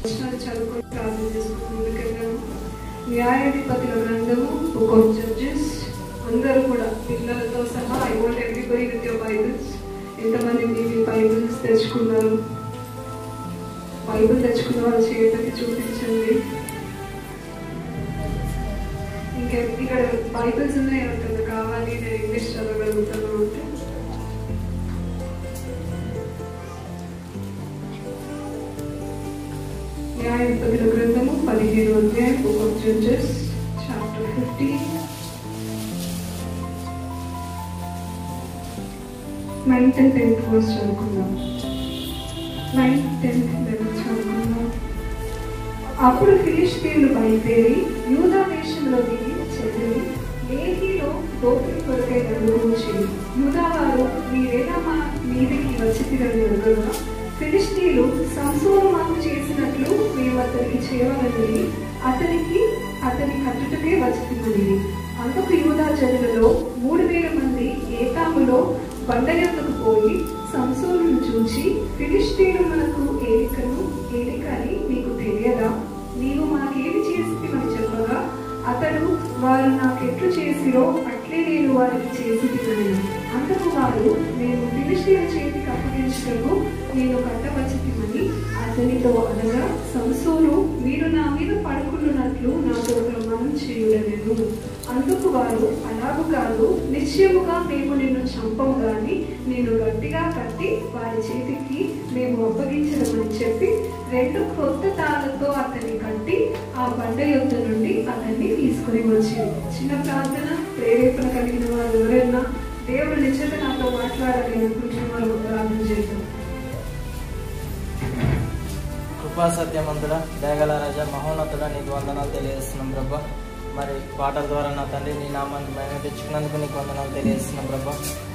చదువుకొని ప్రార్థన చేసుకుని ముందుకెళ్ళాము. న్యాయాధిపతుల గ్రంథము, బుక్ ఆఫ్ జడ్జెస్. అందరూ కూడా పిల్లలతో సహా I want everybody with your Bibles. ఎంతమంది మీ బైబిల్స్ తెచ్చుకున్నారు? బైబిల్ తెచ్చుకున్న వాళ్ళు చేతికి చూపించండి. ఇంకా ఇక్కడ బైబిల్స్ ఉన్నాయి, ఎవరికన్నా కావాలి, నేను ఇంగ్లీష్ చదవగలుగుతాను అంటే న్యాయాధిపతుల గ్రంథము 15వ అధ్యాయం, Book of Judges chapter 15 9th and 10th verse చదువుకుందాం. 9th, 10th, 11th చదువుకుందాం. అప్పుడు ఫిలిష్తీయులు బయలుదేరి యూదా దేశంలో దిగి చెదిరి లేహీలో దోపిడీ కొరకై దండుకొచ్చి, యూదా వారు మీరేనా మా మీదికి వచ్చితిరని అడగగా, ఫిలిష్తీయులు సంసోను మాకు చేసినట్లు మేము అతనికి చేయవలనని అతని కట్టుటకే వచ్చితిమని. అందుకు యూదా జనులలో 3000 మంది ఏతాములో బండ యొద్దకు పోయి సంసోనును చూచి, ఫిలిష్తీయులు మనకు ఏలికని మీకు తెలియదా? నీవు మాకేమి చేసితివని చెప్పగా, అతడు వారు నాకెట్లు చేసిరో అట్లే నేను వారికి చేసితినని. అందుకు వారు, మేము ఫిలిష్తీయుల చేతికి అప్పగించుటకు నేను కట్టవచ్చితిమని అతనితో అనగా, సంసోను మీరు నా మీద పడుకున్నట్లు నాతో ప్రమాణం చేయుడనెను. అందుకు వారు, అలాగు కాదు, నిశ్చయముగా మేము నిన్ను చంపము గాని నేను గట్టిగా కట్టి వారి చేతికి మేము అప్పగించడమని చెప్పి 2 కొత్త తాళ్లతో అతన్ని కట్టి ఆ బండ యొద్ద నుండి అతన్ని తీసుకుని వచ్చారు. చిన్న ప్రార్థన, ప్రేరేపణ కలిగిన వారు ఎవరైనా దేవుడు నిజంగా నాతో మాట్లాడాలి అనుకుంటున్న వారు ప్రార్థన చేద్దాం. కృపా సత్యమంతుడా, దయగల రాజా, మహోన్నతుడా, నీకు వందనాలు తెలియజేస్తున్నాం ప్రభా. మరి పాటల ద్వారా నా తండ్రి నీ నామాన్ని మేము తెచ్చుకున్నందుకు నీకు వందనాలు తెలియజేస్తున్నాం ప్రభా.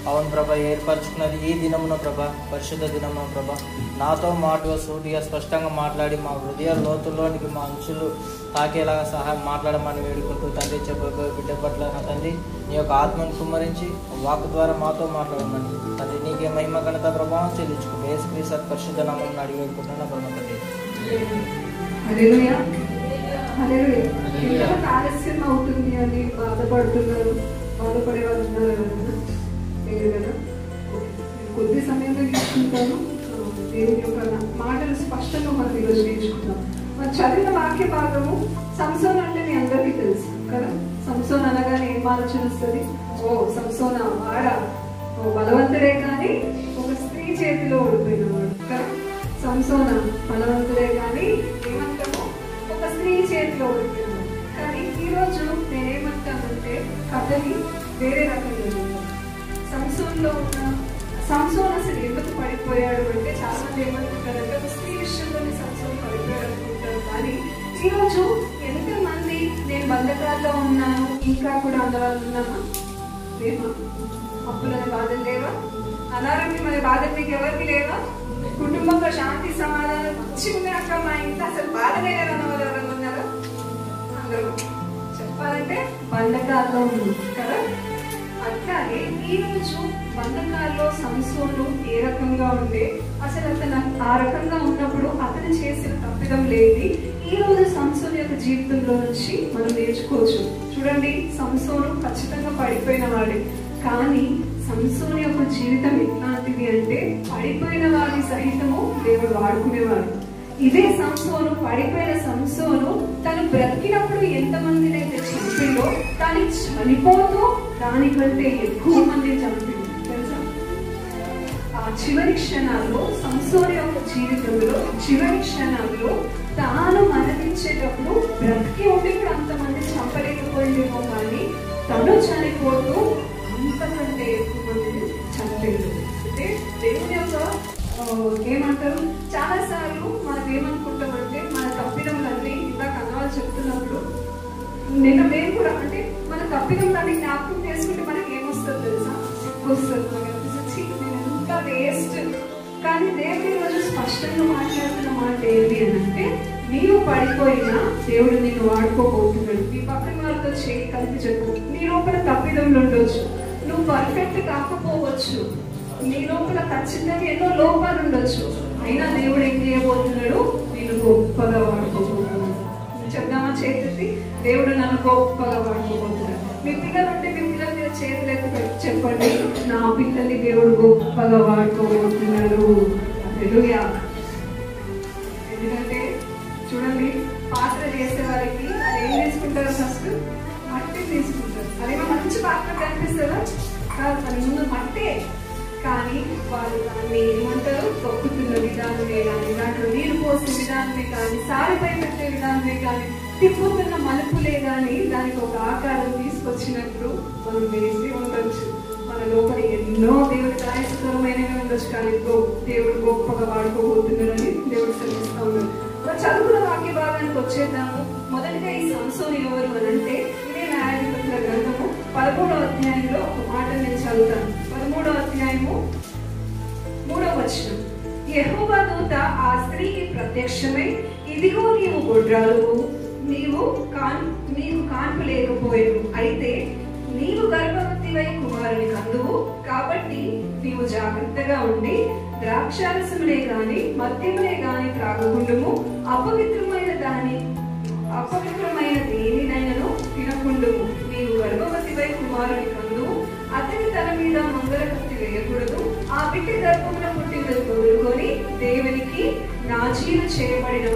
అవును ప్రభా, ఏర్పరచుకున్నది ఈ దినమున ప్రభా, పరిశుద్ధ దినమున ప్రభా, నాతో మాటగా సూటిగా స్పష్టంగా మాట్లాడి మా హృదయ లోతుల్లోనికి మా అంచులు తాకేలాగా సహాయం మాట్లాడమని వేడుకుంటూ తండ్రి చెప్పబోయే బిడ్డ పట్ల నా తండ్రి నీ యొక్క ఆత్మను కుమ్మరించి వాక్ ద్వారా మాతో మాట్లాడమని తండ్రి నీకే మహిమ ఘనత ప్రభావం చెల్లించుకుంటూ యేసుక్రీస్తు పరిశుద్ధ నామమున అడిగి వేడుకుంటున్నాను ప్రభా తండ్రి. ఆలస్యం అవుతుంది అని బాధపడుతున్నారు, బాధపడే వాళ్ళు ఉన్నారు కదా, లేదు కదా. కొద్ది సమయంలో తీసుకుంటాను. దేవుని యొక్క మాటలు స్పష్టంగా మనం ఈరోజు నేర్చుకుంటాం. మనం చదివిన వాక్య భాగము సంసోన్ అంటే మీ అందరికీ తెలుసు కదా. సంసోన్ అనగానే ఏం ఆలోచన వస్తుంది? ఓ సంసోనా వాడా, ఓ బలవంతుడే కానీ ఒక స్త్రీ చేతిలో ఓడిపోయినవాడు కదా. సంసోనా బలవంతుడే కానీ ఏమంటామో ఒక స్త్రీ చేతిలో ఓడిపోయినవాడు. కానీ ఈరోజు నేనేమంటానంటే కథని వేరే రకంగా సంసోన్లో ఉన్న సంసోన్ అసలు ఎందుకు పడిపోయాడు అంటే చాలా మంది ఏమనుకుంటారంటే ఒక స్త్రీ విషయంలోనే సంసోన్ పడిపోయాడు అనుకుంటారు. కానీ ఈరోజు ఎంతమంది నేను బంధకాల్లో ఉన్నాను ఇంకా కూడా అందవాళ్ళు ఉన్నామా? లేవా? అప్పులని బాధలు లేవా? అనారోగ్యమైన బాధలు మీకు ఎవరికి లేవా? కుటుంబంలో శాంతి సమాధానం మంచిగా ఉన్నాక మా ఇంట్లో అసలు బాధ లేదన్న వాళ్ళు ఎవరైనా ఉన్నారా? అందరూ చెప్పాలంటే బంధకాల్లో ఉన్నాం కదా. అట్లాగే ఈ రోజు బంధకాల్లో సంసోను ఏ రకంగా ఉండే, అసలు అతను ఆ రకంగా ఉన్నప్పుడు అతను చేసిన తప్పిదం లేని ఈ రోజు సంసోను యొక్క జీవితంలో నుంచి మనం నేర్చుకోవచ్చు. చూడండి, సంసోను ఖచ్చితంగా పడిపోయిన వాడే, కానీ సంసోను యొక్క జీవితం ఎట్లాంటిది అంటే పడిపోయిన వారి సహితము దేవుడు వాడుకునేవాడు. ఇదే సంసోను, పడిపోయిన సంసోను తను బ్రతికినప్పుడు ఎంతమందినైతే చంపిందో కానీ చనిపోతూ దానికంటే ఎక్కువ మంది చంపింది తెలుసా. ఆ చివరి క్షణాల్లో సంసోను యొక్క జీవితంలో చివరి క్షణాల్లో తాను మరణించేటప్పుడు బ్రతికి ఉండి కూడా అంతమంది చంపలేకపోయిందేమో కానీ తను చనిపోతూ అంతకంటే ఎక్కువ మందిని చంపేది. అంటే దేవుని యొక్క ఏమంటారు, చాలా సార్లు మనం ఏమనుకుంటామంటే మన తప్పిదములన్నీ ఇందాక అన్నవాళ్ళు చెప్తున్నప్పుడు నిన్న మేము కూడా అంటే మన తప్పిదములన్నీ జ్ఞాపకం చేసుకుంటే మనకి ఏమొస్తుంది తెలుసా? వస్తుంది. మనకి అనిపిస్తుంది నేను ఎంత వేస్ట్. కానీ దేవుడి రోజు స్పష్టంగా మాట్లాడుతున్న మాట ఏంటి అని అంటే, నీవు పడిపోయినా దేవుడు నిన్ను వాడుకోబోతున్నాడు. నీ పక్కన వాళ్ళతో చేయి కలిపి చెప్పు. నీ లోపల తప్పిదములు ఉండొచ్చు, నువ్వు పర్ఫెక్ట్ కాకపోవచ్చు, నీ లోపల ఖచ్చితంగా ఎన్నో లోపాలు ఉండొచ్చు, అయినా దేవుడు ఏం చేయబోతున్నాడు? నేను గొప్పగా గొప్పగా వాడుకోబోతున్నారు. మీ పిల్లలు ఉంటే మీ పిల్లల మీద చేతులు ఎత్తి చెప్పండి, నా పిల్లల్ని దేవుడు గొప్పగా వాడుకోబోతున్నారు. హల్లెలూయా. ఎందుకంటే చూడండి, పాత్ర చేసే వారికి అది ఏం తీసుకుంటారు? ఫస్ట్ మట్టి తీసుకుంటారు. అదేమో మంచి పాత్ర కనిపిస్తుందా? కాదు, దాని ముందు మట్టే. కానీ వాళ్ళు దాన్ని ఏమంటారు? తొక్కుతున్న విధానమే కానీ, దాంట్లో నీరు పోసే విధానమే కానీ, సారిపై పెట్టే విధానమే కానీ, తిప్పుతున్న మలుపులే కానీ దానికి ఒక ఆకారం తీసుకొచ్చినప్పుడు మనం వేసి ఉండొచ్చు. మన లోపల ఎన్నో దేవుడికి ఆయస్కరమైనవి ఉండొచ్చు, కానీ దేవుడు గొప్పగా వాడుకోబోతున్నారని దేవుడు శ్రమిస్తా ఉన్నాడు. చదువుకున్న వాక్య భాగానికి వచ్చేద్దాము. మొదటిగా ఈ సంసోను ఎవరు అని అంటే, ఇదే న్యాయాధిపతుల గ్రంథము 13వ అధ్యాయంలో ఒక మాట నేను చదువుతాను. 13వ అధ్యాయము 3వ వచనం. యెహోవా దూత ఆ స్త్రీకి ప్రత్యక్షమై, ఇదిగో నీవు గొడ్రాలువు, నీకు కాన్పు లేకపోయేవు, అయితే నీవు గర్భవతివై కుమారుని కందువు, కాబట్టి నీవు జాగ్రత్తగా ఉండి ద్రాక్షారసములే గాని మద్యములే గాని త్రాగకుండుము, అపవిత్రమైన దేనినైనను తినకుండుము, నీవు గర్భవతివై కుమారుని కందువు, అతని తల మీద మంగళ కత్తి వేయకూడదు, ఆ బిడ్డ గర్భమున పుట్టినది మొదలుకొని దేవునికి నాజీరు చేయబడిన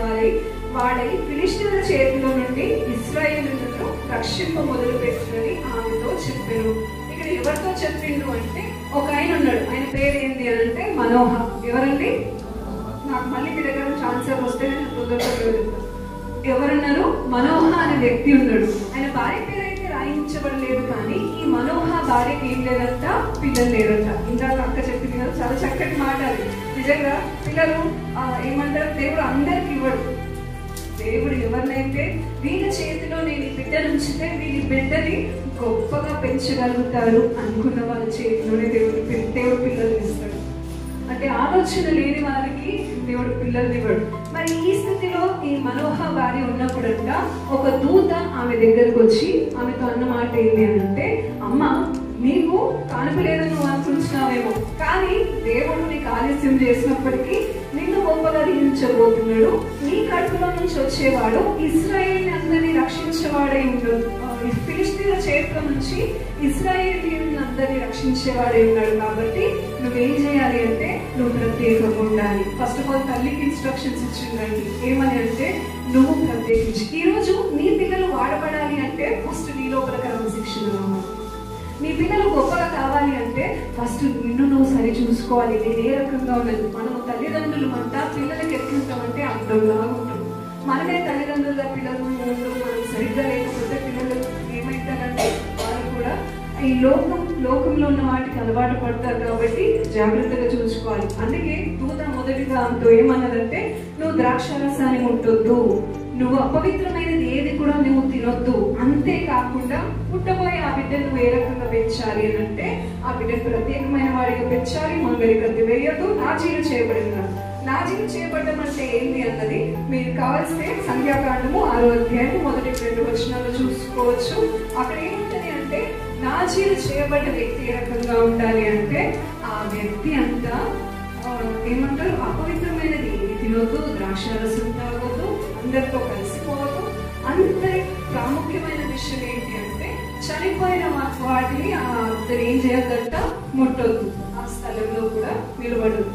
వాడై ఫిలిష్తీయుల చేతిలో నుండి ఇశ్రాయేలులను రక్షింప మొదలు పెట్టినని ఆమెతో చెప్పారు. ఇక్కడ ఎవరితో చెప్పిండు అంటే, ఒక ఆయన ఉన్నాడు. ఆయన పేరు ఏంటి అని అంటే మనోహ. ఎవరండి? నాకు మళ్ళీ మీ దగ్గర ఆన్సర్ వస్తే నేను తొందరగా. ఎవరున్నారు? మనోహ అనే వ్యక్తి ఉన్నాడు. ఆయన భార్య పేరు అయితే రాయించబడలేదు, కానీ ఈ మనోహ భార్యకి ఏం లేదంట, పిల్లలు లేదంట. ఇందాక అక్క చెప్పింది కదా, చాలా చక్కటి మాట అది. నిజంగా పిల్లలు ఏమంటారు? దేవుడు అందరికి ఇవ్వడు. దేవుడు ఎవరినైతే వీళ్ళ చేతిలో నేను ఈ బిడ్డను ఉంచితే వీళ్ళ బిడ్డని గొప్పగా పెంచగలుగుతారు అనుకున్న వాళ్ళ చేతిలోనే దేవుడు పిల్లల్ని ఇస్తాడు. అంటే ఆలోచన లేని వారికి దేవుడు పిల్లల్ని ఇవ్వడు. మరి ఈ స్థితిలో ఈ మనోహ భార్య ఉన్నప్పుడంట ఒక దూత ఆమె దగ్గరకు వచ్చి ఆమెతో అన్న మాట ఏంటి అని అంటే, అమ్మ నీకు కానుక లేదని నువ్వు అనుకుంటున్నావేమో, కానీ దేవుడు నీకు ఆలస్యం చేసినప్పటికీ నిన్ను గొప్పగా దీవించబోతున్నాడు. నీ కడుపులో నుంచి వచ్చేవాడు ఇశ్రాయేలుని అందరినీ రక్షించేవాడై ఉన్నాడు. ఫిలిష్తీయుల చేతిలో నుంచి ఇశ్రాయేలీయులను అందరినీ రక్షించేవాడై ఉన్నాడు. కాబట్టి నువ్వేం చేయాలి అంటే, నువ్వు ప్రత్యేకంగా ఉండాలి. ఫస్ట్ ఆఫ్ ఆల్ తల్లికి ఇన్స్ట్రక్షన్స్ ఇచ్చిందండి. ఏమని అంటే, నువ్వు ప్రత్యేకించి. ఈరోజు నీ పిల్లలు వాడబడాలి అంటే ఫస్ట్ నీ లోపల క్రమశిక్షణ రావాలి. నీ పిల్లలు గొప్పగా కావాలి అంటే ఫస్ట్ నిన్ను నువ్వు సరి చూసుకోవాలి. నేను ఏ రకంగా ఉన్నది. మనము తల్లిదండ్రులు అంతా పిల్లలకి ఎట్లుంటామంటే అర్థంలాగా ఉంటాం. మనమే తల్లిదండ్రుల పిల్లలు మనం సరిగ్గా లేకపోతే పిల్లలు ఏమైతారంటే వాళ్ళు కూడా ఈ లోకంలో ఉన్న వాటికి అలవాటు పడతారు. కాబట్టి జాగ్రత్తగా చూసుకోవాలి. అందుకే దూత మొదటిగా అంటూ ఏమన్నదంటే, నువ్వు ద్రాక్షారసాన్ని ముట్టొద్దు, నువ్వు అపవిత్రమైనది ఏది కూడా నువ్వు తినొద్దు. అంతేకాకుండా పుట్టబోయే ఆ బిడ్డను నువ్వు ఏ రకంగా పెంచాలి అని అంటే, ఆ బిడ్డను ప్రత్యేకమైన వాడిగా పెంచాలి. మంగళి కత్తి వేయొద్దు, నాజీలు చేయబడిన. నాజీలు చేయబడడం అంటే ఏంటి అన్నది మీరు కావాల్సిన సంఖ్యాకాండము 6వ అధ్యాయం మొదటి 2 వచనాలు చూసుకోవచ్చు. అక్కడ ఏముంటది అంటే, నాజీలు చేయబడ్డ వ్యక్తి ఏ రకంగా ఉండాలి అంటే, ఆ వ్యక్తి అంతా ఏమంటారు, అపవిత్రమైనది ఏది తినొద్దు, ద్రాక్షారసం తాగొద్దు, అందరితో కలిసిపోవద్దు. అందరి ప్రాముఖ్యమైన విషయం ఏంటి అంటే, చనిపోయిన వాటిని అతను ఏం చేయొద్దంట, ముట్టొద్దు, ఆ స్థలంలో కూడా నిలబడదు.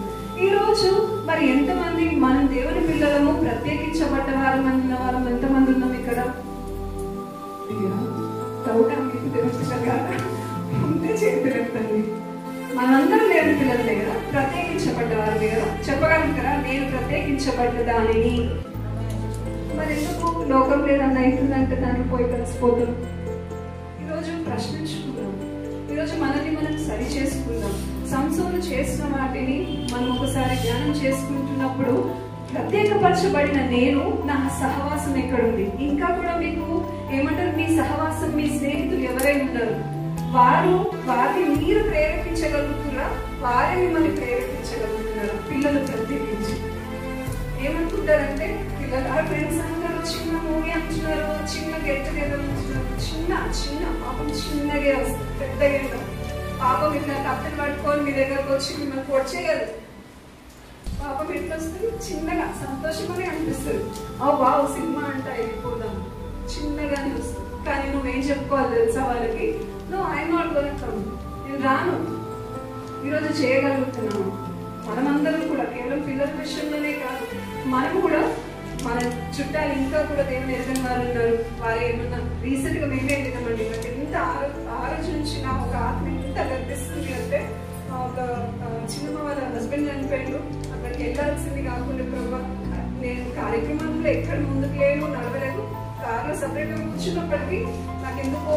ఈ రోజు మరి ఎంతమంది మనం దేవుని పిల్లలము, ప్రత్యేకించబడ్డ వారు ఎంతమంది ఉన్నాం ఇక్కడ? ఉంటే చేతులెత్తండి. మనందరం దేవుని పిల్లలే కదా, ప్రత్యేకించబడ్డ వారిని కదా. చెప్పగలుగుతారా, నేను ప్రత్యేకించబడ్డ దానిని? మరి ఎందుకు లోకం లేదన్న అవుతుందంటే దాన్ని పోయి కలిసిపోతాం? ఈరోజు ప్రశ్నించుకుందాం. ఈరోజు మనల్ని మనం సరి చేసుకుందాం. సంసోను చేసిన వాటిని మనం ఒకసారి ధ్యానం చేసుకుంటున్నప్పుడు, ప్రత్యేకపరచబడిన నేను, నా సహవాసం ఎక్కడుంది? ఇంకా కూడా మీకు ఏమంటారు, మీ సహవాసం, మీ స్నేహితులు ఎవరైనా ఉన్నారు, వారిని మీరు ప్రేరేపించగలుగుతున్నారా? వారే మిమ్మల్ని ప్రేరేపించగలుగుతున్నారా? పిల్లలు ప్రత్యేకించి ఏమనుకుంటారంటే, పిల్లలు ఆ ఫ్రెండ్స్ అందరూ చిన్న మూవీ అంటున్నారు, చిన్న గెట్ టుగెదర్ అంటున్నారు, చిన్న పాపం చిన్నగా వస్తుంది, పెద్దగా పాపం ఇట్లా కత్తిని పట్టుకొని మీ దగ్గరకు వచ్చి మిమ్మల్ని పొడి చేయదు. పాపం ఎట్లా వస్తుంది? చిన్నగా సంతోషంగానే అనిపిస్తుంది. వావ్ సినిమా అంట వెళ్ళిపోదాం, చిన్నగానే వస్తుంది. కానీ నువ్వేం చెప్పుకోవాలి తెలుసా వాళ్ళకి, నువ్వు I'm not going to come, నేను రాను. ఈరోజు చేయగలుగుతున్నాము మనమందరం కూడా, కేవలం పిల్లల విషయంలోనే కాదు, మనం కూడా మన చుట్టాలు ఇంకా కూడా దేవుని ఎరగని వారు ఉన్నారు. వారు ఏమన్నా రీసెంట్గా మేమే వెళ్ళినామండి. నాకు ఎంత ఆ రోజు నుంచి నా ఒక ఆత్మ ఎంత గర్పిస్తుంది అంటే, ఒక చిన్న వాళ్ళ హస్బెండ్ చనిపోయాడు, అక్కడికి వెళ్ళాల్సింది కాకుండా ప్రభా నేను కార్యక్రమంలో ఎక్కడ ముందుకు లేను, నడవలేదు, కార్లో సపరేట్గా కూర్చున్నప్పటికీ నాకు ఎందుకో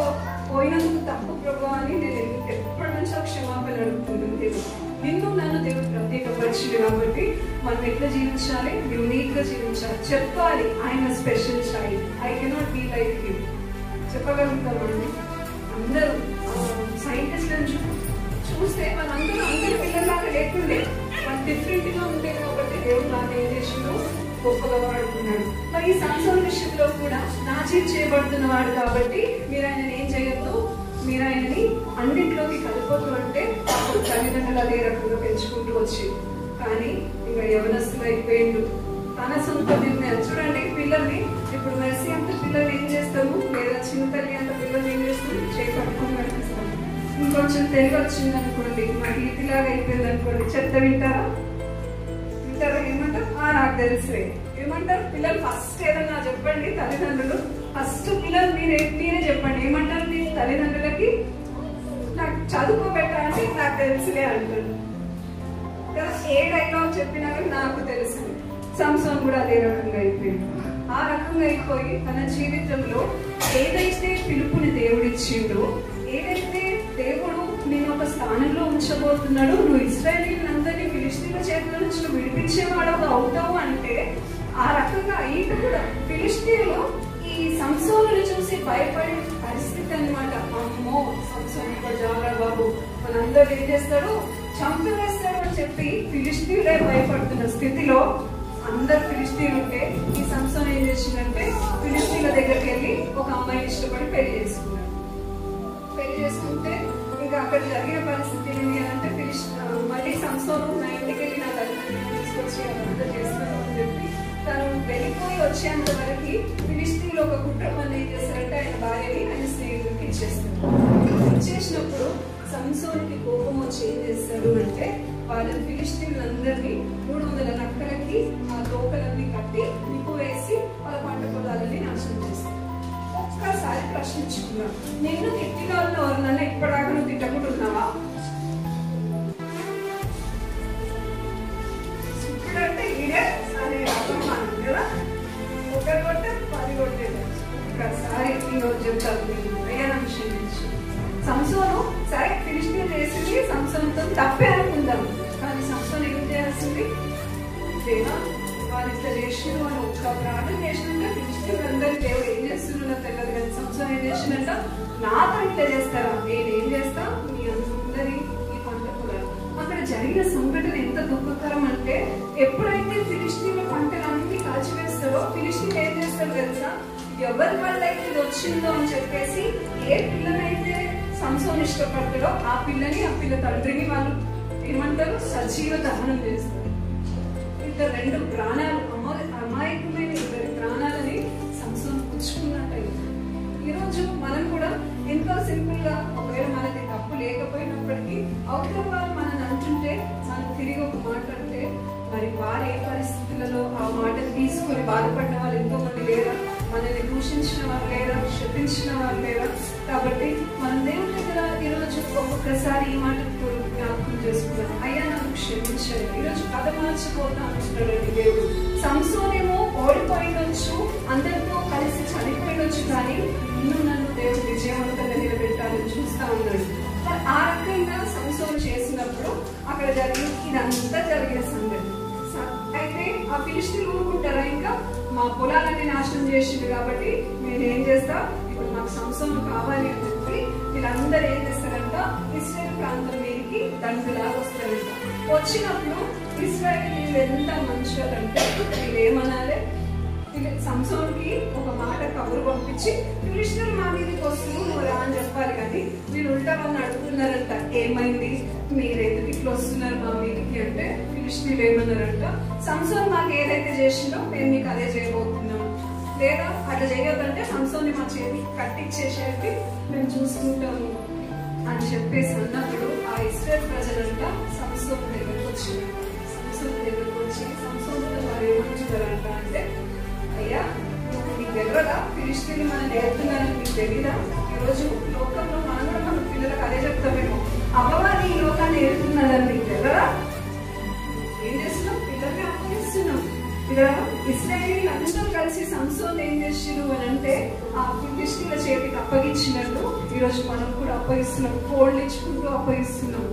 పోయినందుకు తప్పు ప్రభా అని నేను ఎప్పటి నుంచో క్షమాపణ అడుగుతున్నాను. దేవుడు నిన్ను నన్ను దేవుడు ప్రత్యేకపరిచింది కాబట్టి మనం ఎట్లా జీవించాలి, యూనిక్ గా జీవించాలి, చెప్పాలి ఆయన special child, I cannot be like you చెప్పగలుగుతామండి. అందరూ సైంటిస్ట్లను చూస్తే వాళ్ళందరూ అందరూ పిల్లలాగా లేకుండే, వాళ్ళు డిఫరెంట్ గా ఉంటే కాబట్టి దేవుడు నాన్న ఏం చేసిందో గొప్పగా వాడుకున్నాడు. మరి ఈ సంసార విషయంలో కూడా నాశనం చేయబడుతున్న వాడు కాబట్టి మీరు ఆయనని ఏం చేయొద్దు, మీరు ఆయనని అన్నింటిలోకి కలపొద్దు అంటే తల్లిదండ్రులు అదే రకంగా పెంచుకుంటూ వచ్చి, కానీ ఇంకా యవనస్తులు అయిపోయిండు తన సొంత నిర్ణయం. చూడండి పిల్లల్ని ఇప్పుడు మెర్సీ అంత పిల్లల్ని ఏం చేస్తాము, లేదా చిన్న తల్లి అంత పిల్లల్ని ఏం చేస్తాము, చేపట్టుకొని నడిపిస్తాము. ఇంకొంచెం తెలివి వచ్చింది అనుకోండి, మా ఈతిలాగా అయిపోయింది అనుకోండి, చెత్త వింటారా? ఏమంటారు? నాకు తెలుసులే ఏమంటారు పిల్లలు. ఫస్ట్ ఏదన్నా చెప్పండి తల్లిదండ్రులు, ఫస్ట్ పిల్లలు మీరే చెప్పండి ఏమంటారు మీ తల్లిదండ్రులకి, నాకు చదువుకోబెట్టాలంటే నాకు తెలుసులే అంటారు కదా. ఏ డైలాగ్ చెప్పినా కానీ నాకు తెలుసు. సంసోన్ కూడా అదే రకంగా అయిపోయింది. ఆ రకంగా అయిపోయి తన జీవితంలో ఏదైతే పిలుపుని దేవుడిచ్చిండో, ఏదైతే దేవుడు నేను ఒక స్థానంలో ఉంచబోతున్నాడు, నువ్వు ఇశ్రాయేలీయులందరినీ ఫిలిష్తీయుల చేతుల నుంచి నువ్వు విడిపించేవాడు అవుతావు అంటే, ఆ రకంగా అయితే కూడా ఫిలిష్తీయులు ఈ సంసోనుని చూసి భయపడే పరిస్థితి అన్నమాట. అమ్మో సంసోను జాగ్రత్త బాబు, మనందరూ ఏం చేస్తాడు, చంపివేస్తాడు అని చెప్పి ఫిలిష్తీయులే భయపడుతున్న స్థితిలో అందరు ఫిలిష్తీయులు ఉంటే ఈ సంసోను ఏం చేసిందంటే ఫిలిష్తీయుల దగ్గరికి వెళ్ళి ఒక అమ్మాయిని ఇష్టపడి పెళ్లి చేసుకున్నాడు. పెళ్లి చేసుకుంటే ఇంకా అక్కడ జరిగిన పరిస్థితి ఏంటి అంటే, మళ్ళీ సంసోను నా ఇంటికి వెళ్ళి నా తల్లిదండ్రులను తీసుకొచ్చి అదంతా చేస్తాను అని చెప్పి తను వెళ్ళిపోయి వచ్చేంత వరకు ఫిలిష్తీయులు ఒక కుటుంబాన్ని ఏం చేస్తారంటే ఆయన భార్యని ఆయన స్నేహితుడికి ఇచ్చేస్తారు. ఇచ్చేసినప్పుడు సంసోనుకి కోపం వచ్చి ఏం చేస్తాడు అంటే, వాళ్ళ ఫిలిష్తీయులందరినీ 300 నక్కలకి ఆ తోకలన్నీ కట్టి నిప్పు వేసి వాళ్ళ పంట పొలాలని నాశనం చేస్తారు. ఒక్కసారి ప్రశ్నించుకున్నాను, నేను తిట్టిన వాళ్ళని ఎవరినన్నా ఇప్పటిదాకా నువ్వు తిట్టకుంటున్నావా? ఇప్పుడంటే ఇదే అనే అభిమానం కదా, ఒకరి కొట్టే 10 కొట్టేది. ఒక్కసారి ఈరోజు చెప్తాను అయ్యా విషయం నుంచి. సంసోను సరే ఫిలిష్తీయులు చేసింది, సంసోనుతో తప్పే అనుకుందాం, కానీ సంసోను ఏం చేయాల్సింది, దేవా వాళ్ళు ఇట్లా చేసిన అని ఒక్క ప్రార్థన చేసినట్ట ఫిలిష్తీయులందరూ దేవుడు ఏం చేస్తున్నా తెలియదు, కానీ సంసోను ఏం చేసినట్ట, నాతో ఇట్లా చేస్తారా, నేనేం చేస్తా మీ అందరి ఈ పంట పొలాలు. అక్కడ జరిగిన సంఘటన ఎంత దుఃఖకరం అంటే, ఎప్పుడైతే ఫిలిష్తీయుల పంటలన్నీ కాల్చివేస్తారో ఫిలిష్తీయులు ఏం చేస్తారు తెలుసా, ఎవరి వల్ల అయితే ఇది వచ్చిందో అని చెప్పేసి ఏ పిల్లనైతే సంసోను ఇష్టపడతాడో ఆ పిల్లని ఆ పిల్ల తండ్రిని వాళ్ళు ఏమంటారు, సజీవ దహనం చేస్తారు. ఇద్దరు 2 ప్రాణాలు అమాయకమైన 2 ప్రాణాలని సంసోను పుచ్చుకున్నట్టయితే, ఈరోజు మనం కూడా ఎంతో సింపుల్ గా ఒకవేళ మనకి తప్పు లేకపోయినప్పటికీ అవతల వాళ్ళు మనల్ని అంటుంటే మనం తిరిగి ఒక మాట అంటే, మరి వారు ఏ పరిస్థితులలో ఆ మాటను తీసుకొని బాధపడిన వాళ్ళు ఎంతో మంది లేరా, మనల్ని దూషించిన వారు లేరా, శపించిన వారు లేరా. కాబట్టి మనం దేవుడి దగ్గర ఈరోజు ఒక్కొక్కసారి ఈ మాట జ్ఞాపకం చేసుకున్నాం, అయ్యా నాకు క్షమించాలి, ఈరోజు కథ మార్చిపోతా అంటున్నాడు దేవుడు. సంసోనేమో ఓడిపోయిండొచ్చు, అందరితో కలిసి చనిపోయిండొచ్చు, కానీ నన్ను దేవుడు విజయవంతంగా నిలబెట్టాలని చూస్తా ఉన్నాడు. మరి ఆ రకంగా సంసోను చేసినప్పుడు అక్కడ ఇదంతా జరిగిన సంగతి. అయితే ఆ ఫిలిష్తీయులు ఊరుకుంటారా, ఇంకా మా పొలాలన్నీ నాశనం చేసింది కాబట్టి నేనేం చేస్తా, ఇప్పుడు మాకు సంసోను కావాలి అని చెప్పి వీళ్ళందరూ ఏం చేస్తారంట, ఇశ్రాయేలు ప్రాంతం మీదకి దండులాగా వస్తారంట. వచ్చినప్పుడు ఇశ్రాయేలీయులు ఎంత మంచోళ్ళంటే వీళ్ళు ఏమనాలి, సంసోనుకి ఒక మాట కబురు పంపించి ఫిలిష్తీయులు మా మీదకి వస్తున్నారు నువ్వు రా అని చెప్పాలి, కానీ వీళ్ళు ఉల్టా వాళ్ళని అడుగుతున్నారంట, ఏమైంది మీరెందుకు ఇట్లా వస్తున్నారు మా మీదకి అంటే, ఫిలిష్తీయులు ఏమన్నారంట, సంసోను మాకు ఏదైతే చేసిందో మేము మీకు అదే చేయబోతున్నాం, లేదా అట్లా చేయొద్దంటే సంసోన్ని మా చేతి కట్టించేసేది మేము చూసుకుంటాము అని చెప్పేసి అన్నప్పుడు ఆ ఇశ్రాయేలు ప్రజలంతా సంసోను దగ్గరకు వచ్చింది. సంసోను దగ్గరకు వచ్చి సంసోనుతో వారు ఏమంటున్నారంట అంటే, అయ్యా నువ్వు నీకు తెలియదా ఫిలిష్తీయులు మనం నేర్పుతున్నారని నీకు తెలీదా? ఈరోజు లోకంలో మనం కూడా మన పిల్లలకు అదే చెప్తామేమో, అమ్మవారి ఈ లోకాన్ని నేర్పుతున్నదని నీకు తెలియదా? ఏం చేస్తున్నాం? పిల్లల్ని అప్పగిస్తున్నాం. ఇక్కడ ఇశ్రాయేలీయులు అందరూ కలిసి సంసోను ఏం చేసిరు అని అంటే ఆ ఫిలిష్తీయుల చేతికి అప్పగించినట్టు ఈరోజు మనం కూడా అప్పగిస్తున్నాం. కోళ్ళు ఇచ్చుకుంటూ అప్పగిస్తున్నాం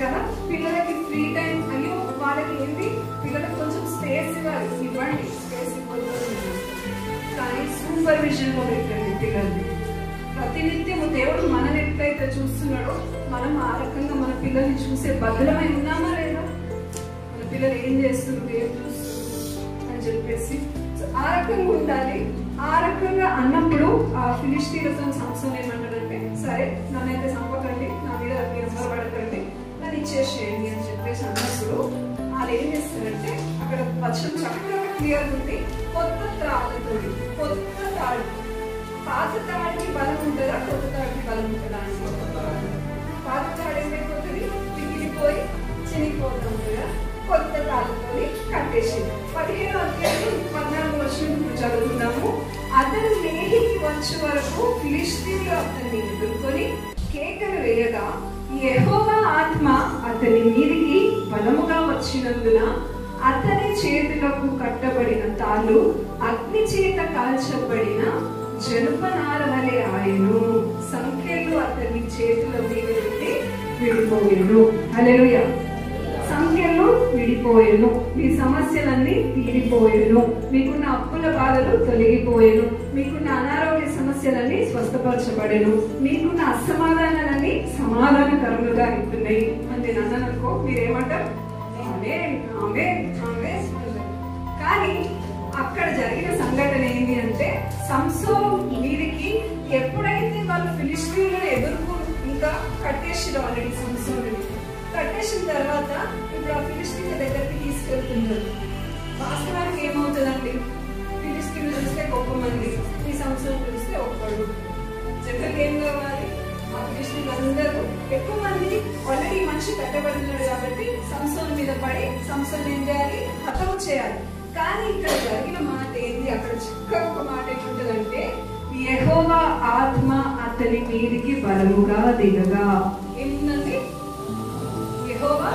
కదా. పిల్లలకి ఫ్రీ టైం అయ్యో వాళ్ళకి ఏంటి, పిల్లలకు కొంచెం స్పేస్ ఇవ్వండి, స్పేస్ ఇవ్వదు కానీ సూపర్విజన్ లో పెట్టండి పిల్లల్ని. ప్రతినిత్యము దేవుడు మనని ఎట్లయితే చూస్తున్నాడో మనం ఆ రకంగా మన పిల్లల్ని చూసే బదులమై ఉన్నామా లేదా? మన పిల్లలు ఏం చేస్తున్నారు, ఏం చూస్తున్నారు అని చెప్పేసి ఆ రకంగా ఉండాలి. ఆ రకంగా అన్నప్పుడు ఆ ఫిలిష్తీయులతో సంసోను ఏమంటాడంటే, సరే నన్నైతే చంపకండి, నా మీద నిర్భరపడకండి, నన్ను ఇచ్చేసేయండి అని చెప్పేసి అన్నప్పుడు వాళ్ళు ఏం చేస్తారంటే, అక్కడ వచనం చక్కగా క్లియర్ ఉంది, కొత్త త్రాళ్ళతోటి, కొత్త తాడు. పాత తాడికి బలం ఉంటుందా, కొత్త తాడికి బలం ఉంటుందా అని. పాత తాడు ఏమైపోతుంది, పిగిలిపోయి చినిగిపోతాం కదా. కొత్త తాడుతో కట్టేసింది. 15వ అధ్యాయం 14వ వచనం చదువుతున్నాము. అతను లేహికి వచ్చే వరకు ఫిలిష్తీయులు అతన్ని ఎదుర్కొని కేకలు వేయగా యెహోవా ఆత్మ అతని మీదికి బలముగా వచ్చినందున అతని చేతులకు కట్టబడిన తాళ్ళు అగ్ని చేత కాల్చబడిన జనపనార వలె ఆయను. సంఖ్యలు అతని చేతుల మీద నుండి విడిపోయేను. హల్లెలూయా. సంఖ్యలు విడిపోయేను. మీ సమస్యలన్నీ తీరిపోయేను. మీకున్న అప్పుల బాధలు తొలగిపోయేను. మీకున్న అనారోగ్య సమస్యలన్నీ స్వస్థపరచబడేను. మీకున్న అసమాధానాలన్నీ సమాధానకరములుగా అవుతున్నాయి అని నేను అన్నానుకో, మీరేమంటారు? ఆమేన్, ఆమేన్, ఆమేన్. కానీ అక్కడ జరిగిన సంఘటన ఏంటి అంటే, సంసోను మీదికి ఎప్పుడైతే వాళ్ళు ఫిలిష్తీయులను ఎదుర్కొని ఇంకా కట్టేసిరు, ఆల్రెడీ సంసోనుని కట్టేసిన తర్వాత ఇప్పుడు ఆ ఫిలిష్తీయుల దగ్గరికి తీసుకెళ్తున్నారు. వాస్తవానికి ఏమవుతుందండి, ఫిలిష్తీయులు చూస్తే గొప్ప మంది, ఈ సంసోను చూస్తే ఒక్కడు. జనరల్ ఏం కావాలి, ఆ ఫిలిష్తీయులు అందరూ ఎక్కువ మంది ఆల్రెడీ మనిషి కట్టబడుతున్నాడు కాబట్టి సంసోను మీద పడి సంసోను ఏం చేయాలి, హతము చేయాలి. కానీ ఇక్కడ జరిగిన మాట ఏంటి, అక్కడ చక్కగా ఒక మాట ఏముంటుందంటే, యెహోవా ఆత్మ అతని మీదికి బలముగా దిగగా. ఏముందండి? యెహోవా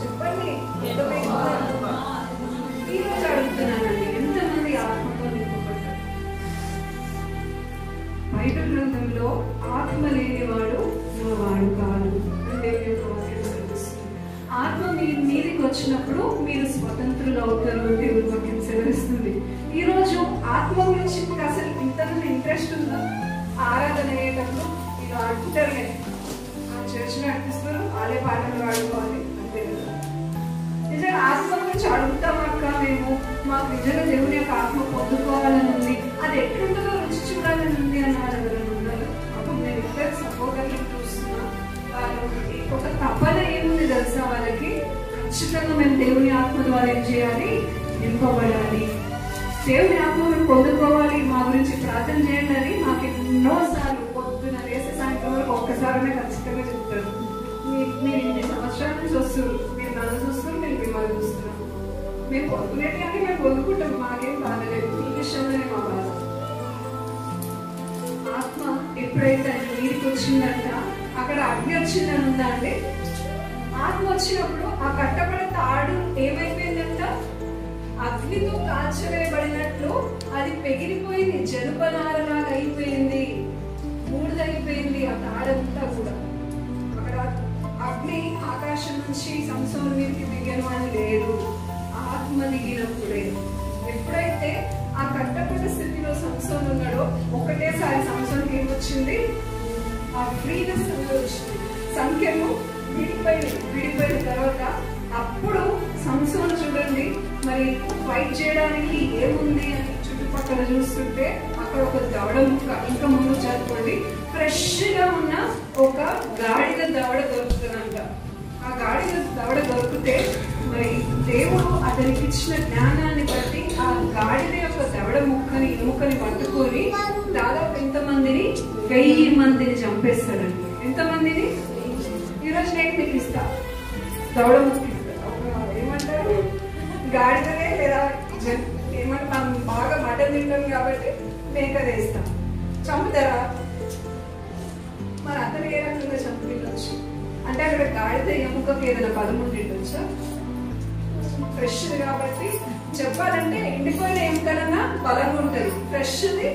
చెప్పండి. ఈరోజు అడుగుతున్నానండి, ఎంతమంది ఆత్మతో నింపబడ్డారు? బైబిల్ గ్రంథంలో ఆత్మ లేనివాడు నా వాడు కాదు అంటే ఆత్మ మీ మీదికి వచ్చినప్పుడు మీరు స్వతంత్రులు అవుతారు అని దేవుని వాక్యం సెలవిస్తుంది. ఈ రోజు ఆత్మ గురించి మీకు అసలు ఇంతమంది ఇంట్రెస్ట్ ఉందా? ఆరాధన అయ్యేటప్పుడు మీరు ఆడుకుంటారు, ఆ చర్చ్ నడిపిస్తారు, వాళ్ళే పాటలు పాడుకోవాలి అంతే కదా. నిజంగా ఆత్మ గురించి అడుగుతాం అక్క, మేము మాకు నిజంగా దేవుని యొక్క ఆత్మ పొందుకోవాలని ఉంది, అది ఎట్లుంటుందో రుచి చూడాలని ఉంది అని వాళ్ళు ఎవరైనా ఉన్నారు? అప్పుడు నేను ఇద్దరు సహోదరులను చూస్తున్నా, వాళ్ళకి ఒక తపన ఏముంది తెలుసా, వాళ్ళకి ఖచ్చితంగా మేము దేవుని ఆత్మ ద్వారా ఏం చేయాలి, నింపబడాలి, దేవుని ఆత్మను పొందుకోవాలి, మా గురించి ప్రార్థన చేయండి అని మాకు ఎన్నోసార్లు పొద్దున వేసే సాయంత్రం వరకు ఒక్కసారి ఖచ్చితంగా చెప్తారు. మీరు ఇన్ని సంవత్సరాల నుంచి వస్తారు, మీరు నన్ను చూస్తున్నారు, నేను మిమ్మల్ని చూస్తున్నాను, మేము పొందుకునేది అని మేము పొందుకుంటాం, మాకేం బాధలేదు, ఈ విషయంలోనే మా బాధ. ఆత్మ ఎప్పుడైతే ఆయన నీటికి వచ్చిందంట, అక్కడ అగ్ని వచ్చిందని ఉందా అండి? ఆత్మ వచ్చినప్పుడు ఆ కట్టబడిన తాడు ఏమైపోయిందంట, అగ్నితో కాల్చివేయబడినట్లు అది పెగిలిపోయింది, జనపనారలాగా అయిపోయింది, బూడిదైపోయింది ఆ తాడంతా కూడా. అక్కడ అగ్ని ఆకాశం నుంచి సంసోను మీదకి దిగను అని లేదు, ఆత్మ దిగినప్పుడే. ఎప్పుడైతే ఆ కట్టబడిన స్థితిలో సంసోను ఉన్నాడో ఒకటేసారి సంసోనుకి ఏమొచ్చింది, ఆ ఫ్రీనెస్ అనేది వచ్చింది. సంఖ్యలు విడిపోయిన తర్వాత అప్పుడు సంసోను చూడండి, మరి ఫైట్ చేయడానికి ఏముంది అని చుట్టుపక్కల చూస్తుంటే అక్కడ ఒక దవడ ముక్క, ఇంకా ముందు చదువుకోండి, ఫ్రెష్ గా ఉన్న ఒక గాడిద దవడ దొరుకుతుందంట. ఆ గాడిద దవడ దొరికితే మరి దేవుడు అతనికి ఇచ్చిన జ్ఞానాన్ని బట్టి ఆ గాడిద యొక్క ఎముకని పట్టుకొని దాదాపు ఎంతమందిని 1000 మందిని చంపేస్తాడండి. ఎంతమందిని? ఈరోజు నేను మీకు ఇస్తా, దౌడ ఏమంటారు, గాడిదనే లేదా ఏమంటే మనం బాగా మటన్ తింటాం కాబట్టి మేకనే ఇస్తాం. చంపుతారా? మరి అతను ఏ రకంగా చంపుతుండొచ్చు అంటే అక్కడ గాడిద ఎముకకి ఏదైనా పదం ఉండిండొచ్చా? ఫ్రెష్ కాబట్టి చెప్పాలంటే ఎండిపోయిన ఎముకలన్నా బలంగా ఉంటుంది, ఫ్రెష్ది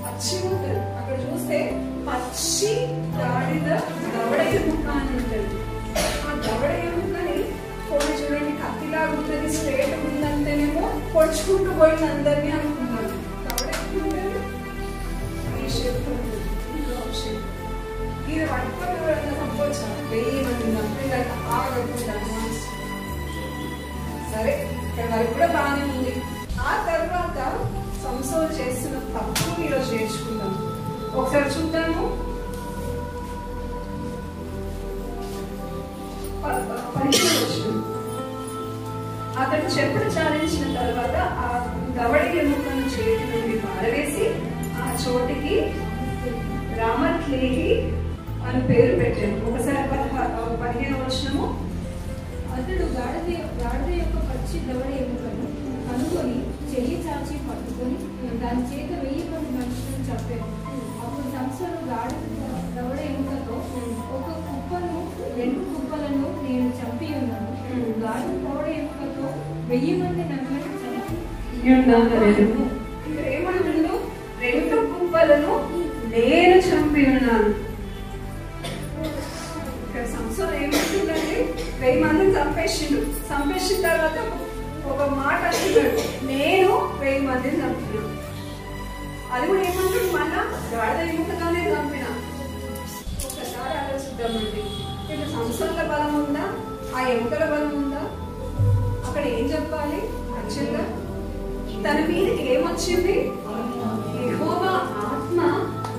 పచ్చిగా ఉంటుంది. అక్కడ చూస్తే పచ్చి గాడిద దవడ ఎముక అని ఉంటుంది. ఆ దవడ ఎముకని పోయి చూడండి, కత్తిలాగా ఉంటుంది, స్ట్రేట్ ఉందంటేనేమో పొడుచుకుంటూ పోయింది అందరినీ అనుకున్నాను. దవడ ఉంటుంది, ఈ షేప్ ఉంటుంది, ఇది పట్టుకొని ఎవరైనా సంపోచా 1000 మంది చంపేదాకా ఆగకుంటాను. సరే, ఇక్కడ వరకు కూడా బాగానే ఉంది. ఆ తర్వాత సంసోను చేస్తున్న తప్పు ఈరోజు నేర్చుకుందాం. ఒకసారి చూద్దాము. 15వ వచనం. అతడు చెప్పులు చాలించిన తర్వాత ఆ దవడ ఎముకను చేతి నుండి పారవేసి ఆ చోటికి రామత్లేహి అని పేరు పెట్టాను. ఒకసారి 15వ వచనము. అతడు గాడిద యొక్క పచ్చి దవడ ఎముకను కనుగొని చెయ్యి చాచి పట్టుకొని దాని చేత 1000 మంది మనుషులను చంపారు. అప్పుడు సంసోను గాడిద దవడ ఎముకతో ఒక కుప్పను 2 కుప్పలను నేను చంపి ఉన్నాను, గాడిద దవడ ఎముకతో 1000 మంది నన్ను చంపి ఏమంటుండు? 2 కుప్పలను నేను చంపి ఉన్నాను. సంసోను ఏమంటుందండి? 1000 మందిని చంపేసిండు. చంపేసిన తర్వాత ఒక మాట అంటున్నాడు, నేను 1000 మందిని చంపినాను. అది కూడా ఏమంటుంది? మళ్ళా గాడిద ఎముకతోనే చంపినా. ఒకసారి ఆలోచిద్దామండి. ఇప్పుడు సంసోనుల బలం ఉందా? ఆ ఎముకల బలం ఉందా? అక్కడ ఏం చెప్పాలి? యాక్చువల్గా తన మీదకి ఏమొచ్చింది? యెహోవా ఆత్మ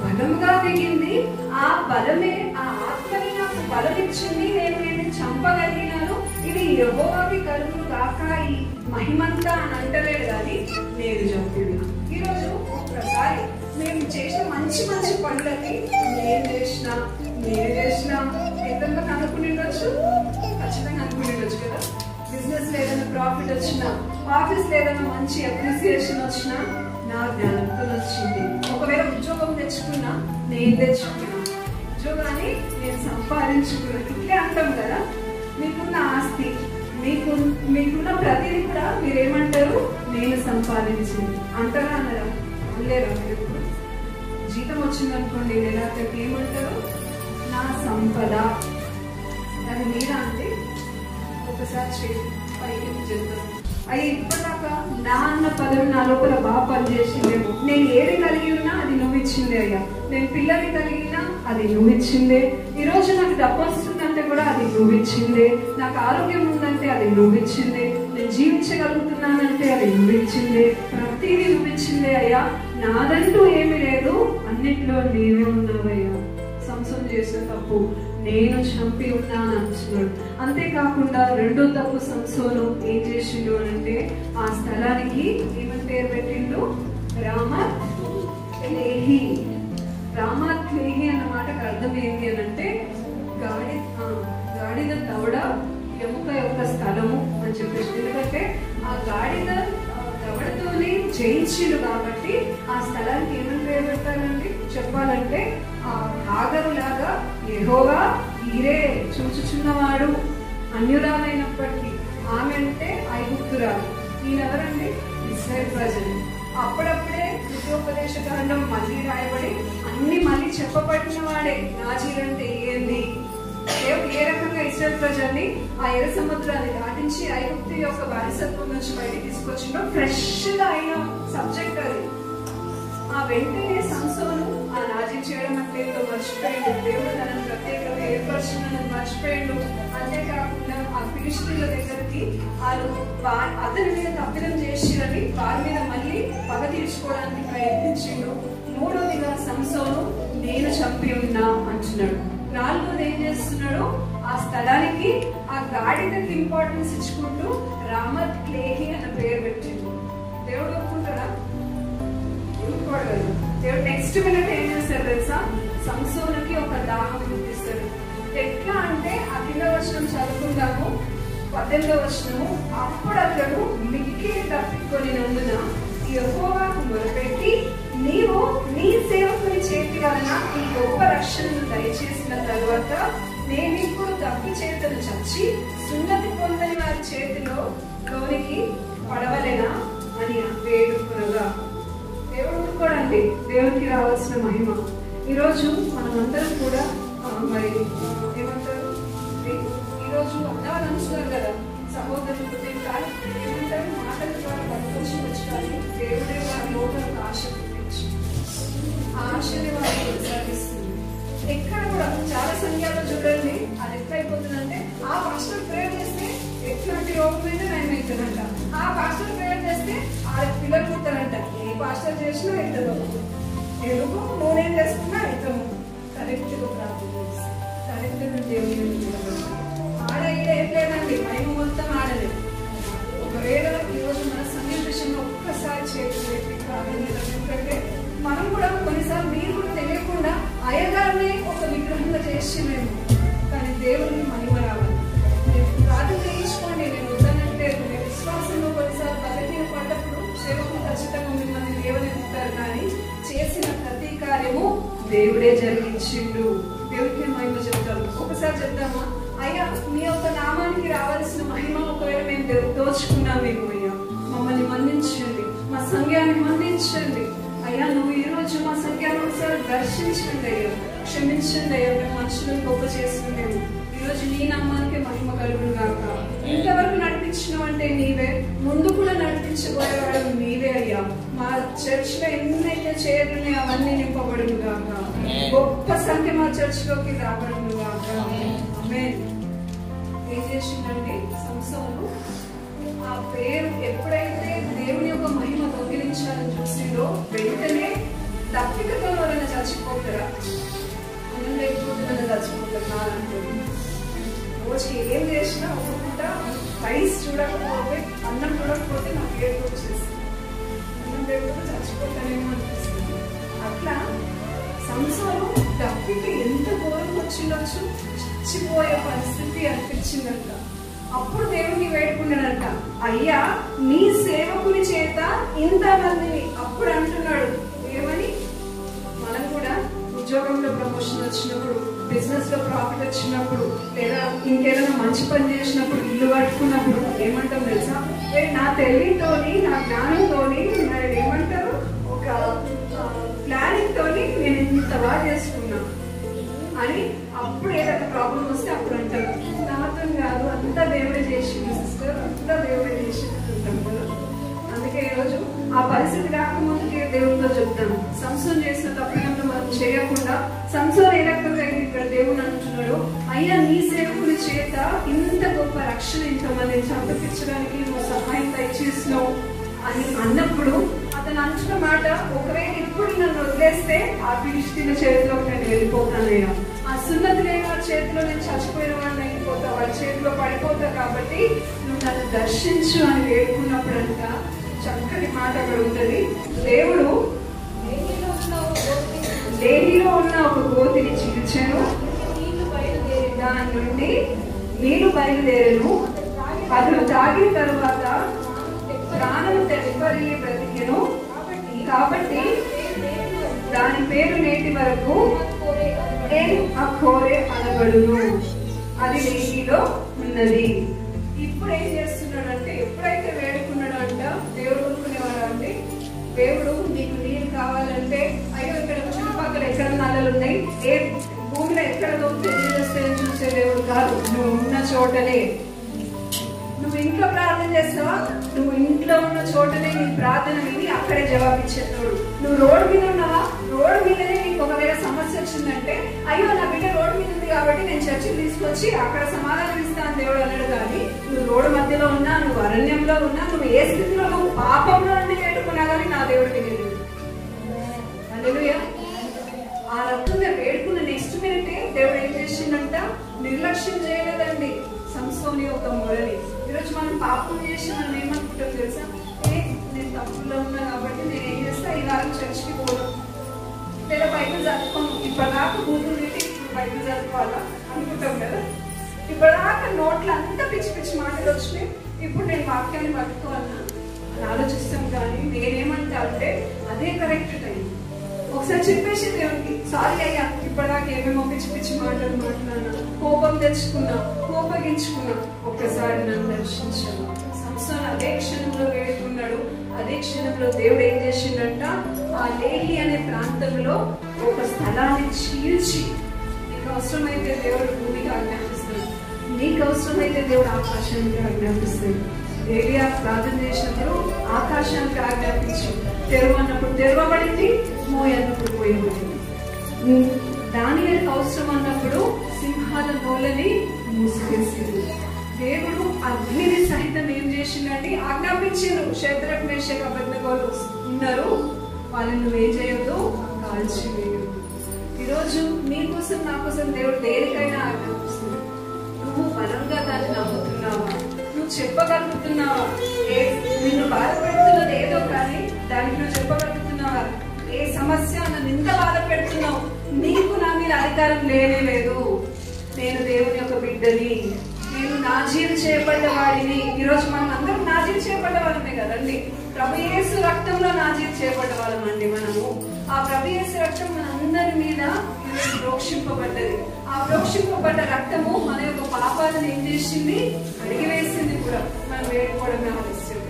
బలంగా దిగింది. ఆ బలమే, ఆ ఆత్మని నాకు బలం ఇచ్చింది. నేను చంపగలిగినాను. ఇది యెహోవాకి కలుగును కాక ఈ మహిమంతా అని అంటలేడు కానీ నేను చంపినా. ఈరోజు ఒక్కసారి మేము చేసిన మంచి మంచి పనులకి నేను చేసిన ఎంతగా అనుకునేవచ్చు, ఖచ్చితంగా అనుకునేవచ్చు కదా. బిజినెస్ లో ఏదైనా ప్రాఫిట్ వచ్చినా, ఆఫీస్ లో ఏదైనా మంచి అప్రిసియేషన్ వచ్చినా నా జ్ఞానంతో వచ్చింది. ఒకవేళ ఉద్యోగం తెచ్చుకున్నా నేను తెచ్చుకున్నా, ఉద్యోగాన్ని నేను సంపాదించుకున్నా. ఇట్లే అంటాం కదా. మీకున్న ఆస్తి, మీకున్న ప్రతిదీ కూడా మీరేమంటారు? నేను సంపాదించింది అంటారా అన్నారా? అనలేరా? మీరు జీతం వచ్చిందనుకోండి నెలకి ఏమంటారు? నా సంపద. దాని మీద అంటే ఒకసారి పైకి చెప్తాను. అయ్యి ఇప్పటిదాకా నా అన్న పదవి నా లోపల బాగా పనిచేసిందేమో. నేను ఏది కలిగి ఉన్నా అది నువ్వు ఇచ్చిందే అయ్యా. నేను పిల్లల్ని కలిగినా అది నువ్వు ఇచ్చిందే. ఈరోజు నాకు డబ్బు వస్తుందంటే కూడా అది నువ్వు ఇచ్చిందే. నాకు ఆరోగ్యం ఉందంటే అది నువ్వు ఇచ్చిందే. నేను జీవించగలుగుతున్నానంటే అది నువ్వు ఇచ్చిందే. ప్రతిదీ నువ్వు ఇచ్చిందే అయ్యా. నాదంటూ ఏమీ లేదు, అన్నిట్లో నీవే ఉన్నావయ్యా. సంసోను చేసిన తప్పు, నేను చంపి ఉన్నాను అంటున్నాడు. అంతేకాకుండా రెండో తప్పు సంసోను ఏం చేసిండు అంటే ఆ స్థలానికి ఏమని పేరు పెట్టిండు? రామత్లేహి. రామత్లేహి అన్న మాటకు అర్థం ఏంటి అని అంటే గాడిద దవడ ఎముక యొక్క స్థలము అని చెప్పేసి. ఎందుకంటే ఆ గాడిద దవడతోనే జయించిండు కాబట్టి ఆ స్థలానికి ఏమని పేరు పెట్టాలండి? చెప్పాలంటే ఆ హాగరు లాగా యెహోవా ఈరే చూచుచున్నవాడు. అన్యురాలైనప్పటికీ ఆమె అంటే ఐగుప్తురాలు. ఈయనెవరండి? ఇశ్రాయేలు ప్రజలు. అప్పుడప్పుడే ద్వితీయోపదేశ కాండం మళ్ళీ రాయబడి అన్ని మళ్ళీ చెప్పబడిన వాడే. నాజీరంటే ఏంది, దేవుడు ఏ రకంగా ఇశ్రాయేలు ప్రజల్ని ఆ ఎర్ర సముద్రాన్ని దాటించి ఐగుప్తు యొక్క బానిసత్వం నుంచి బయటికి తీసుకొచ్చిందో ఫ్రెష్ గా అయిన సబ్జెక్ట్ అది. ఆ వెంటనే సంసోను ఆ నాజీ చేయడం అంటే మర్చిపోయాడు. దేవుడు తనను ప్రత్యేకంగా ఏర్పరచుకున్న మర్చిపోయాడు. అంతేకాకుండా ఆ ఫిలిష్తీయుల దగ్గరికి వాళ్ళు అతని మీద తప్పిదం చేసిరని వారి మీద మళ్ళీ పగ తీర్చుకోవడానికి ప్రయత్నించిండు. మూడోదిగా సంసోను నేను చంపి ఉన్నా అంటున్నాడు. నాలుగోది ఏం చేస్తున్నాడు? ఆ స్థలానికి ఆ గాడిదకి ఇంపార్టెన్స్ ఇచ్చుకుంటూ రామత్లేహి అన్న పేరు పెట్టిండు. దేవుడు ఒప్పుకుంటాడా? నెక్స్ట్ మినిట్ ఏం చేస్తారు తెలుసా? సంసోనుకి ఒక దాహం పుట్టిస్తాడు. ఎట్లా అంటే ఆ కింద వచనం చదువుకుందాము, 18వ వచనము. అప్పుడు అతడు మిక్కిలి తప్పికొనినందున యెహోవాకు మొరపెట్టి, నీవు నీ సేవకుని చేతి వలన ఈ గొప్ప రక్షణను దయచేసిన తరువాత నేనిప్పుడు తప్పి చేతను చచ్చి సున్నతి పొందని వారి చేతిలో లోనికి పడవలేనా అని వేడుకునగా. దేవుడు ఊరుకోడండి, దేవునికి రావాల్సిన మహిమ. ఈరోజు మనమందరం కూడా మరి ఏమంటారు, ఈరోజు అన్నవాళ్ళు అంటున్నారు కదా, సహోదరులు కాదు ఏమంటారు, మాటల ద్వారా బతుకొచ్చి వచ్చాలి. దేవుడే వారి లోపల ఆశ పుట్టించి ఆ ఆశని వారు కొనసాగిస్తుంది. ఎక్కడ కూడా చాలా సంఖ్యలో చూడండి, అది ఎట్లయిపోతుందంటే ఆ పాస్టర్ ప్రేయర్ చేస్తే ఎట్లాంటి రోగమైనా నయమవుతుందంట, ఆ పాస్టర్ ప్రేయర్ చేస్తే ఆ పిల్లలు పుట్టారంట. ఏ పాస్టర్ చేసినా అవుతుందో, ఎందుకు నూనెం చేసుకున్నా అవుతాము. కరెక్ట్గా ప్రార్థన చేసి కరెక్ట్గా దేవుని ఆడ ఈడ ఏం లేదండి, మహిమ మొత్తం ఆడలేదు. ఒకవేళ ఈరోజు మన సంగీత విషయంలో ఒక్కసారి చేతులు పెట్టి ప్రార్థన చేద్దాం. ఎందుకంటే మనం కూడా కొన్నిసార్లు మీరు కూడా తెలియకుండా అయ్యగారిని ఒక విగ్రహంగా చేసి మేము, కానీ దేవుడిని మహిమ రావాలి. ప్రార్థన చేయించుకోండి, నేను వద్దనట్లేదు. నేను విశ్వాసంలో కొన్నిసార్లు బలహీన పడ్డప్పుడు సేవకులు ఖచ్చితంగా మిమ్మల్ని దేవుని ఇస్తారు, కానీ చేసిన ప్రతి కార్యము దేవుడే జరిగించిండు. దేవుడికి మహిమ చెప్తారు. ఒకసారి చెప్తామా, అయ్యా మీ యొక్క నామానికి రావాల్సిన మహిమ ఒకవేళ మేము దోచుకున్నాం, మేము అయ్యా మమ్మల్ని మన్నించండి, మా సంఘాన్ని మన్నించండి అయ్యా. నువ్వు ఈ రోజు మా సంఘాన్ని ఒకసారి దర్శించండి అయ్యా, క్షమించండి అయ్యా. మేము మనుషులను గొప్ప చేస్తున్నాము. ఈరోజు నీ నామానికి మహిమ కలుగును గాక. ఇంతవరకు నడిపించినావు అంటే నీవే, ముందు కూడా నడిపించబోయేవాడు నీవే అయ్యా. మా చర్చ్ లో ఎన్నైతే చేరున్నాయో అవన్నీ నింపబడును గాక. గొప్ప సంఖ్య మా చర్చ్ లోకి రాబడును గాక. ఆమేన్. ఏం చేసిందండి సంసోను? ఆ పేరు ఎప్పుడైతే దేవుని యొక్క మహిమ దొంగిలించాలని చూసిందో వెంటనే తప్పికతో ఎవరైనా చచ్చిపోతారా? అన్నం లేకపోతే చచ్చిపోతారు. రోజుకి ఏం చేసినా ఒప్పుకుంటా, రైస్ చూడకపోతే అన్నం చూడకపోతే నాకు ఏడు వచ్చేస్తుంది, అన్నం లేకపోతే చచ్చిపోతానేమో అనిపిస్తుంది. అట్లా సంసారం తప్పికి ఎంత ఘోరం వచ్చిండొచ్చు, చచ్చిపోయే పరిస్థితి అనిపించిందంట. అప్పుడు దేవుడిని వేడుకున్నాడంట, అయ్యా నీ సేవకుని చేత ఇంతమందిని. అప్పుడు అంటున్నాడు ఏమని, మనం కూడా ఉద్యోగంలో ప్రమోషన్ వచ్చినప్పుడు, బిజినెస్ లో ప్రాఫిట్ వచ్చినప్పుడు, లేదా ఇంకేదైనా మంచి పని చేసినప్పుడు, ఇల్లు కట్టుకున్నప్పుడు ఏమంటాం తెలుసా, నా తెలివితోని నా జ్ఞానంతోని ఏమంటారు ఒక ప్లానింగ్ తోని నేను ఇంత బాగా చేసుకున్నా అని. అప్పుడు ఏదైనా ప్రాబ్లం వస్తే అప్పుడు అంటారు నాతో కాదు, అంతా దేవుడే చేసింది సిస్టర్, అంతా దేవుడే చేసింది అంటాం కదా. అందుకే ఈరోజు ఆ పరిస్థితి రాకముందుకే దేవుడితో చెప్తాను, సంసోను చేసిన తప్పినంలో మనం చేయకుండా. సంసోను ఏ రకంగా ఇక్కడ దేవుడు అంటున్నాడు, అయ్యా నీ సేవకుని చేత ఇంత గొప్ప రక్షణ ఇంతమందిని చంపించడానికి నువ్వు సహాయం దయచేసినావు అని అన్నప్పుడు అతను అంటున్న మాట, ఒకవేళ ఇప్పుడు నన్ను వదిలేస్తే ఆ ఫిలిష్తీయుల చేతిలోకి నేను వెళ్ళిపోతానయ్యా, ఆ సున్నతి లేని వారి చేతిలో నేను చచ్చిపోయిన వాడిని అయిపోతా, వారి చేతిలో పడిపోతా, కాబట్టి నువ్వు నన్ను దర్శించు అని వేడుకున్నప్పుడంట చక్కటి మాట అక్కడ ఉంటుంది. దేవుడు లేహిలో ఉన్న ఒక గోతిని చీల్చాను, దాని నుండి నీళ్లు బయలుదేరను. అతను తాగిన తరువాత ప్రాణం తెప్పరిల్లి బ్రతికెను, కాబట్టి దాని పేరు నేటి వరకు అఖోరే అనబడును. అది లేహిలో ఉన్నది. ఇప్పుడు ఏం చేస్తున్నాడంటే, ఎప్పుడైతే వేడుకున్నాడు అంట, దేవుడు కొనుక్కునేవాడు అంటే, దేవుడు నీకు నీరు కావాలంటే అయ్యో ఇక్కడ చుట్టుపక్కల ఎక్కడ నల్లలు ఉన్నాయి, ఏ భూమిలో ఎక్కడ దొరికితే నీళ్ళు వస్తాయని చూసే దేవుడు కాదు. నువ్వు ఉన్న చోటనే, నువ్వు ఇంట్లో ప్రార్థన చేస్తావా, నువ్వు ఇంట్లో ఉన్న చోటనే నీ ప్రార్థన విని అక్కడే జవాబిచ్చేటోడు. నువ్వు రోడ్డు మీద ఉన్నావా, రోడ్డు మీదనే నీకు ఒకవేళ సమస్య వచ్చిందంటే, అయ్యో నా బిడ్డ రోడ్డు మీద ఉంది కాబట్టి నేను చర్చికి తీసుకొచ్చి అక్కడ సమాధానం ఇస్తాను దేవుడు అన్నాడు. కానీ నువ్వు రోడ్డు మధ్యలో ఉన్నా, నువ్వు అరణ్యంలో ఉన్నా, నువ్వు ఏ స్థితిలో, నువ్వు పాపంలో నుండి వేడుకున్నా కానీ నా దేవుడు వినలేదు. హల్లెలూయా. ఆ రకంగా వేడుకున్న నెక్స్ట్ మినిటే దేవుడు ఏం చేసిందంట, నిర్లక్ష్యం చేయలేదండి సంసోని యొక్క మొరని. ఈరోజు మనం పాపం చేసి మనం ఏమనుకుంటాం తెలుసా, నేను తప్పుల్లో ఉన్నా కాబట్టి నేను ఏం చేస్తా, ఈ వారం చర్చికి పోను, లేదా బైబిల్ చదువుకోము, ఇప్పటిదాకా బూతులు తిట్టి ఇప్పుడు బైబిల్ చదువుకోవాలా అనుకుంటాం కదా. ఇప్పటిదాకా నోట్లో అంతా పిచ్చి పిచ్చి మాటలు వచ్చినాయి, ఇప్పుడు నేను వాక్యాన్ని పట్టుకోవాలన్నా అని ఆలోచిస్తాం. కానీ నేనేమంటా అంటే అదే కరెక్ట్ టైం. ఒకసారి చెప్పేసి దేవునికి, సారీ అయ్యా ఇప్పటిదాకా ఏమేమో పిచ్చి పిచ్చి మాటలు మాట్లాడినా, కోపం తెచ్చుకున్నా, కోపగించుకున్నా, ఒక్కసారి నన్ను దర్శించాను. సంసోను అదే క్షణంలో వేడుకున్నాడు. అదే క్షణంలో దేవుడు ఏం చేసిండంట, ఆ లేహి అనే ప్రాంతంలో ఒక స్థలాన్ని చీల్చి, నీకు అవసరమైతే దేవుడు భూమికి ఆజ్ఞాపిస్తాడు, నీకు అవసరమైతే దేవుడు ఆకాశానికి ఆజ్ఞాపిస్తాడు. ఏలియా ప్రార్థన చేసినప్పుడు ఆకాశానికి ఆజ్ఞాపించి తెరవన్నప్పుడు తెరవబడింది, మోయన్నప్పుడు పోయబడింది. దానియేలుకు అవసరం అన్నప్పుడు సింహాల నోలని మూసివేసింది. దేవుడు అగ్నిని సహితం ఏం చేసిందండి, ఆజ్ఞాపించారు. శద్రక్ మేషక్ అబేద్నెగోలు ఉన్నారు, వాళ్ళని నువ్వేం చేయొద్దు, కాల్చివేయొద్దు. ఈరోజు నీకోసం నా కోసం దేవుడు దేనికైనా ఆజ్ఞాపిస్తుంది. నువ్వు బలంగా దాన్ని నమ్ముతున్నావా, నువ్వు చెప్పగలుగుతున్నావా? నిన్ను బాధపెడుతున్నది ఏదో కానీ దానికి నువ్వు చెప్పగలుగుతున్నావా? ఏ సమస్య నన్ను ఇంత బాధ పెడుతున్నావు, నీకు నా మీద అధికారం లేనే లేదు, నేను దేవుని యొక్క బిడ్డని, నేను నాజీలు చేయబడ్డ వాడిని. ఈరోజు మనం అందరం నాజీలు చేయబడ్డ వాళ్ళమే కదండి. ప్రభు యేసు రక్తంలో నాజీలు చేయబడ్డ వాళ్ళమండి మనము. ఆ ప్రభు యేసు రక్తం మన అందరి మీద ప్రోక్షింపబడ్డది. ఆ ప్రోక్షింపబడ్డ రక్తము మన యొక్క పాపాలను ఏం చేసింది, అడిగివేసింది కూడా. మనం వేడుకోవడమే ఆలస్యం.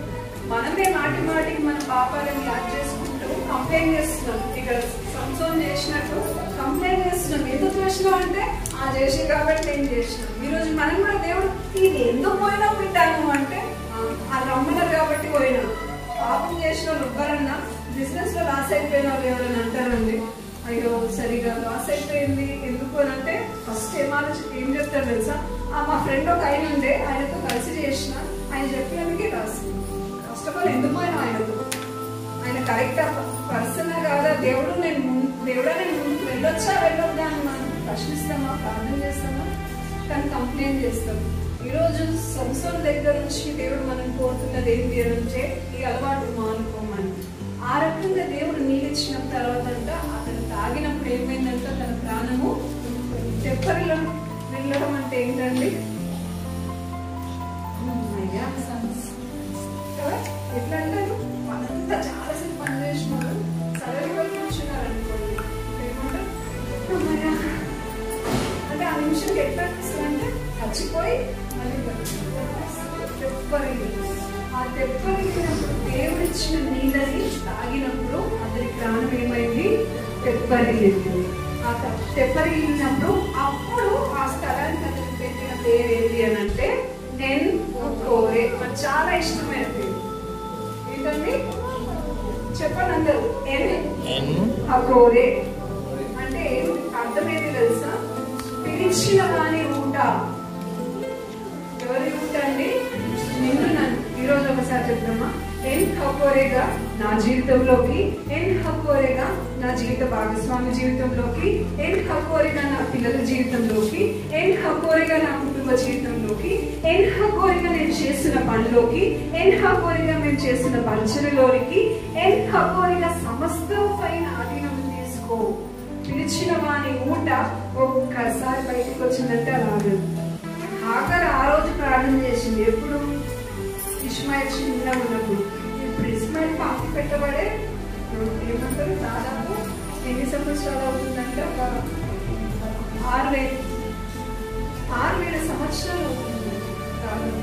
మనమే మాటి మాటికి మన పాపాలను యాడ్ చేసుకుంటూ కంప్లైంట్ చేస్తున్నాం. ఇక్కడ సంసోను చేసినట్టు కంప్లైంట్ చేస్తున్నాం. ఎందుకు చేసినాం అంటే ఆ చేసి కాబట్టి నేను చేసినాం. ఈరోజు మనం కూడా దేవుడు ఇది ఎందుకు పోయినా పెట్టాను అంటే ఆ రమ్మన్నారు కాబట్టి పోయినా. పాపం చేసిన వాళ్ళు ఎవరన్నా బిజినెస్ లో లాస్ అయిపోయిన వాళ్ళు ఎవరైనా అంటారండి, అయ్యో సరిగా లాస్ అయిపోయింది ఎందుకు అని అంటే ఫస్ట్ ఏం చెప్తారు తెలుసా, మా ఫ్రెండ్ ఒక ఆయన ఉండే, ఆయనతో కలిసి చేసిన, ఆయన చెప్పినందుకే రాసింది. ఫస్ట్ ఆఫ్ ఆల్ ఎందుకు పోయినా ఆయనతో, ఆయన కరెక్ట్ పర్సన్ కాదా, దేవుడా నేను ముందుకు వెళ్ళొచ్చా వెళ్ళొద్దా అని మనం ప్రశ్నిస్తామా, ప్రార్థన చేస్తామా, కానీ కంప్లైంట్ చేస్తాం. ఈరోజు సంసోను దగ్గర నుంచి దేవుడు మనం కోరుతున్నది ఏంటి అంటే ఈ అలవాటు మానుకోమని. ఆ రకంగా దేవుడు నీళ్ళిచ్చిన తర్వాత అంట అతను తాగినప్పుడు ఏమైందంట, తన ప్రాణము తెప్పరిలో వెళ్ళడం అంటే ఏంటండి, ఎట్లా అంటారు, మనంతా చాలాసేపు పని చేసినారు, సడన్గా కూర్చున్నారు అనుకోండి, ఏమంటారు అంటే ఆ నిమిషంకి ఎట్లా అనిపిస్తుందంటే చచ్చిపోయి మళ్ళీ తెప్పరిల్లి. ఆ తెప్పరిల్లినప్పుడు దేవుడిచ్చిన నీళ్ళని తాగినప్పుడు అతని ప్రాణం ఏమైంది, తెప్పరిల్లింది. ఆ తెప్పరిల్లినప్పుడు అప్పుడు ఆ స్థలానికి అతను పెట్టిన పేరు ఏంటి అని అంటే ఎన్ హక్కోరే. నాకు చాలా ఇష్టమైన పేరు ఏంటండి, చెప్పండి అందరూ. ఎన్ హక్కోరే అంటే అర్థం ఏంటి తెలుసా, పిలిచిన వాని ఊట. ఎవరి ఊట అండి, నిన్ను నన్ను. ఈరోజు ఒకసారి చెప్తామా, ఎన్ హక్కోరేగా నా జీవితంలోకి, ఎన్ హక్కోరేగా నా జీవిత భాగస్వామి జీవితంలోకి, ఎన్ హక్కోరేగా నా పిల్లల జీవితంలోకి, ఎన్ హక్కోరేగా నా కుటుంబ జీవితంలోకి, ఎన్ హక్కోరేగా నేను చేసిన పనిలోకి, ఎన్ హక్కోరేగా మేము చేసిన పరిచయలోనికి, ఎన్ హక్కోరేగా సమస్తం పైన ఆధీనం తీసుకో. పిలిచిన వాని ఊట ఒక్కసారి బయటకు వచ్చిందంటే అలాగే. హాగర్ ఆ రోజు ప్రార్థన చేసింది ఎప్పుడు, ఇష్మాయిల్ చిన్న ఉన్నప్పుడు. ఇప్పుడు ఇష్మాయిల్ పాపి పెట్టబడే ఏమంటారు, దాదాపు ఎన్ని సంవత్సరాలు అవుతుందంటే ఒక 6,000 సంవత్సరాలు అవుతుంది దాదాపు.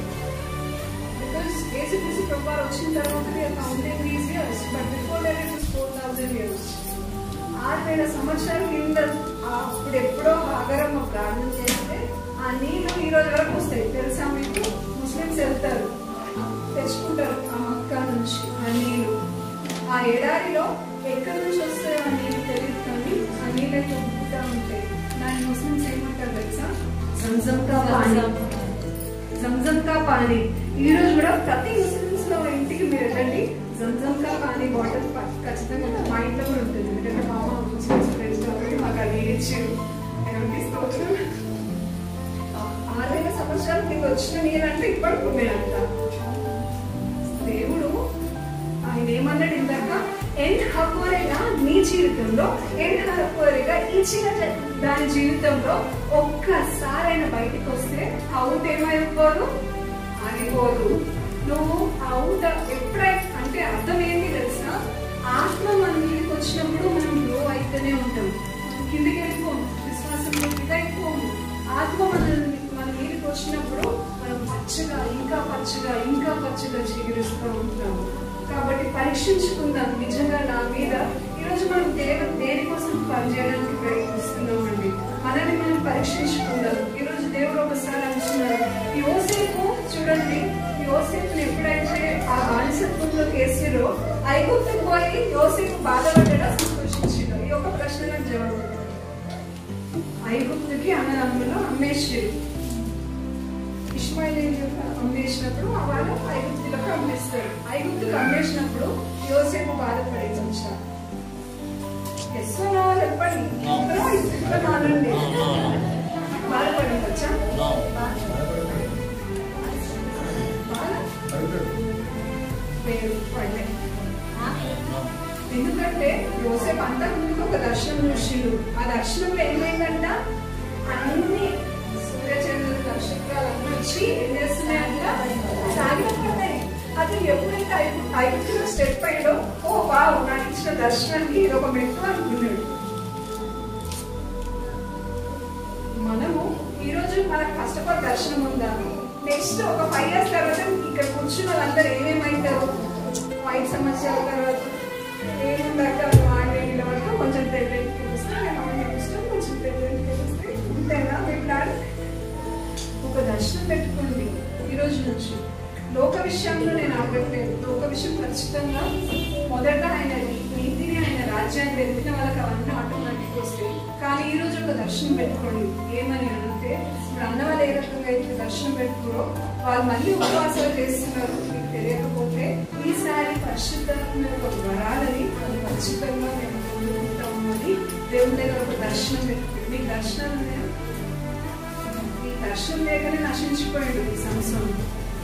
బికాస్ యేసుక్రీస్తు ప్రభువు వచ్చిన తర్వాత counting is years, but before that it was 4,000 years. 6,000 సంవత్సరాల కింద అప్పుడు ఎప్పుడో హాగరమ్మ ప్రార్థన చేస్తే ఆ నీళ్లు ఈ రోజు వరకు వస్తాయి తెలుసా మీకు. ముస్లిమ్స్ వెళ్తారు, తెచ్చుకుంటారు ఆ మక్కా నుంచి ఆ నీళ్లు. ఆ ఎడారిలో ఎక్కడి నుంచి వస్తాయో ఆ నీళ్ళు తెలియదు, కానీ ఆ నీళ్ళు అయితే ఉబ్బుతా ఉంటాయి. దాన్ని ముస్లిమ్స్ ఏమంటారు తెలుసా, జంజంకా పానీ. జంజంకా పానీ ఈ రోజు కూడా ప్రతి ముస్లిమ్స్ లో ఇంటికి మీరు వెళ్ళండి, జంజంకా పానీ బాటిల్ ఖచ్చితంగా మా ఇంట్లో కూడా ఉంటుంది. ఎందుకంటే మా అమ్మ ముస్లిమ్స్ ఫ్రెండ్స్ కాబట్టి మాకు అది ఇచ్చారు. 6,000 సంవత్సరాల కింద వచ్చిన నీళ్ళంటే ఇప్పటికి ఉన్నాయంట. దేవుడు ఆయన ఏమన్నాడు ఇందాక, ఎన్ హక్కోరేగా నీ జీవితంలో ఏడాదిగా ఈ చిన్న దాని జీవితంలో ఒక్కసారి ఆయన బయటికి వస్తే అవుట్ ఏమైపోదు, ఆగిపోదు. నువ్వు అవుట్ ఎప్పుడైతే అంటే అర్థం ఏంటి తెలుసా, ఆత్మ మన మీదకి వచ్చినప్పుడు మనం గ్రో అయితేనే ఉంటాం, కిందికి వెళ్ళిపోము, విశ్వాసంలో అయిపోము. ఆత్మ మన మీదకి వచ్చినప్పుడు మనం పచ్చగా ఇంకా పచ్చగా చిగురిస్తూ ఉంటాము. కాబట్టి పరీక్షించుకుందాం, నిజంగా నా మీద ఈరోజు మనం దేనికోసం పనిచేయడానికి ప్రయత్నిస్తున్నామండి. మనల్ని మనం పరీక్షించుకుందాం. ఈరోజు దేవుడు ఒకసారి అంటున్నారు, యోసేపు చూడండి, యోసేపుని ఎప్పుడైతే ఆ బానిసత్వంలోకి వేసిరో ఐగుప్తుకు పోయి యోసేపు బాధపడ్డా సంతోషించాడు. ఈ ఒక ప్రశ్నలకు జవాబు, ఐగుప్తుకి అన్నదమ్ములు అమ్మేసారు. ఇష్మాయిలీలు అమ్మేసినప్పుడు వాళ్ళు ఐగుప్తులకు అమ్మేస్తారు. ఐగుప్తుకు అమ్మేసినప్పుడు యోసేపు బాధపడేది వచ్చా? చెప్పండి, బాధపడి వచ్చా? ఎందుకంటే యోసేపు అంతకు ముందు ఒక దర్శనం చూసిండు. ఆ దర్శనంలో ఏమైందంట, అన్ని సూర్యచంద్రుల నక్షత్రాలన్నీ వచ్చి ఏం చేస్తున్నాయంట, సాగిపోతాయి. అది ఎప్పుడైతే ఐగుప్తులో స్టెప్ అయ్యో, ఓ వావ్, నాకు ఇచ్చిన దర్శనానికి ఇది ఒక మెట్టు అనుకున్నాడు. మనము ఈరోజు మనకు కష్టపడి దర్శనం ఉందా, నెక్స్ట్ ఒక 5 years తర్వాత ఇక్కడ కూర్చున్న వాళ్ళందరూ ఏమేమైతారు, 5 సంవత్సరాల తర్వాత ఏముందాక ఆడేళ్ళ వరకు కొంచెం ప్రెగ్నెంట్కి వస్తే కొంచెం ప్రెగ్నెంట్కి వస్తే ఉంటేనా మీ ప్లాన్. ఒక దర్శనం పెట్టుకోండి ఈరోజు నుంచి. లోక విషయంలో నేను ఆగట్లేదు, లోక విషయం ఖచ్చితంగా మొదట ఆయన నీతిని ఆయన రాజ్యాన్ని వెతికిన వాళ్ళకి అవన్నీ ఆటోమేటిక్ వస్తాయి. కానీ ఈ రోజు ఒక దర్శనం పెట్టుకోండి. ఏమని అంటే, ఇప్పుడు అన్న వాళ్ళు ఏ రకంగా అయితే దర్శనం పెట్టుకోరో వాళ్ళు మళ్ళీ ఉపవాసాలు చేస్తున్నారు. మీకు తెలియకపోతే ఈసారి పరిశుద్ధమైన ఒక వరాలని వాళ్ళు ఖచ్చితంగా మేము పొందుకుంటాము అని దేవుని దగ్గర ఒక దర్శనం పెట్టుకోండి. మీకు దర్శనాలు ఉన్నాయా? ఈ దర్శనం లేకనే నశించిపోయాడు ఈ సంవత్సరం.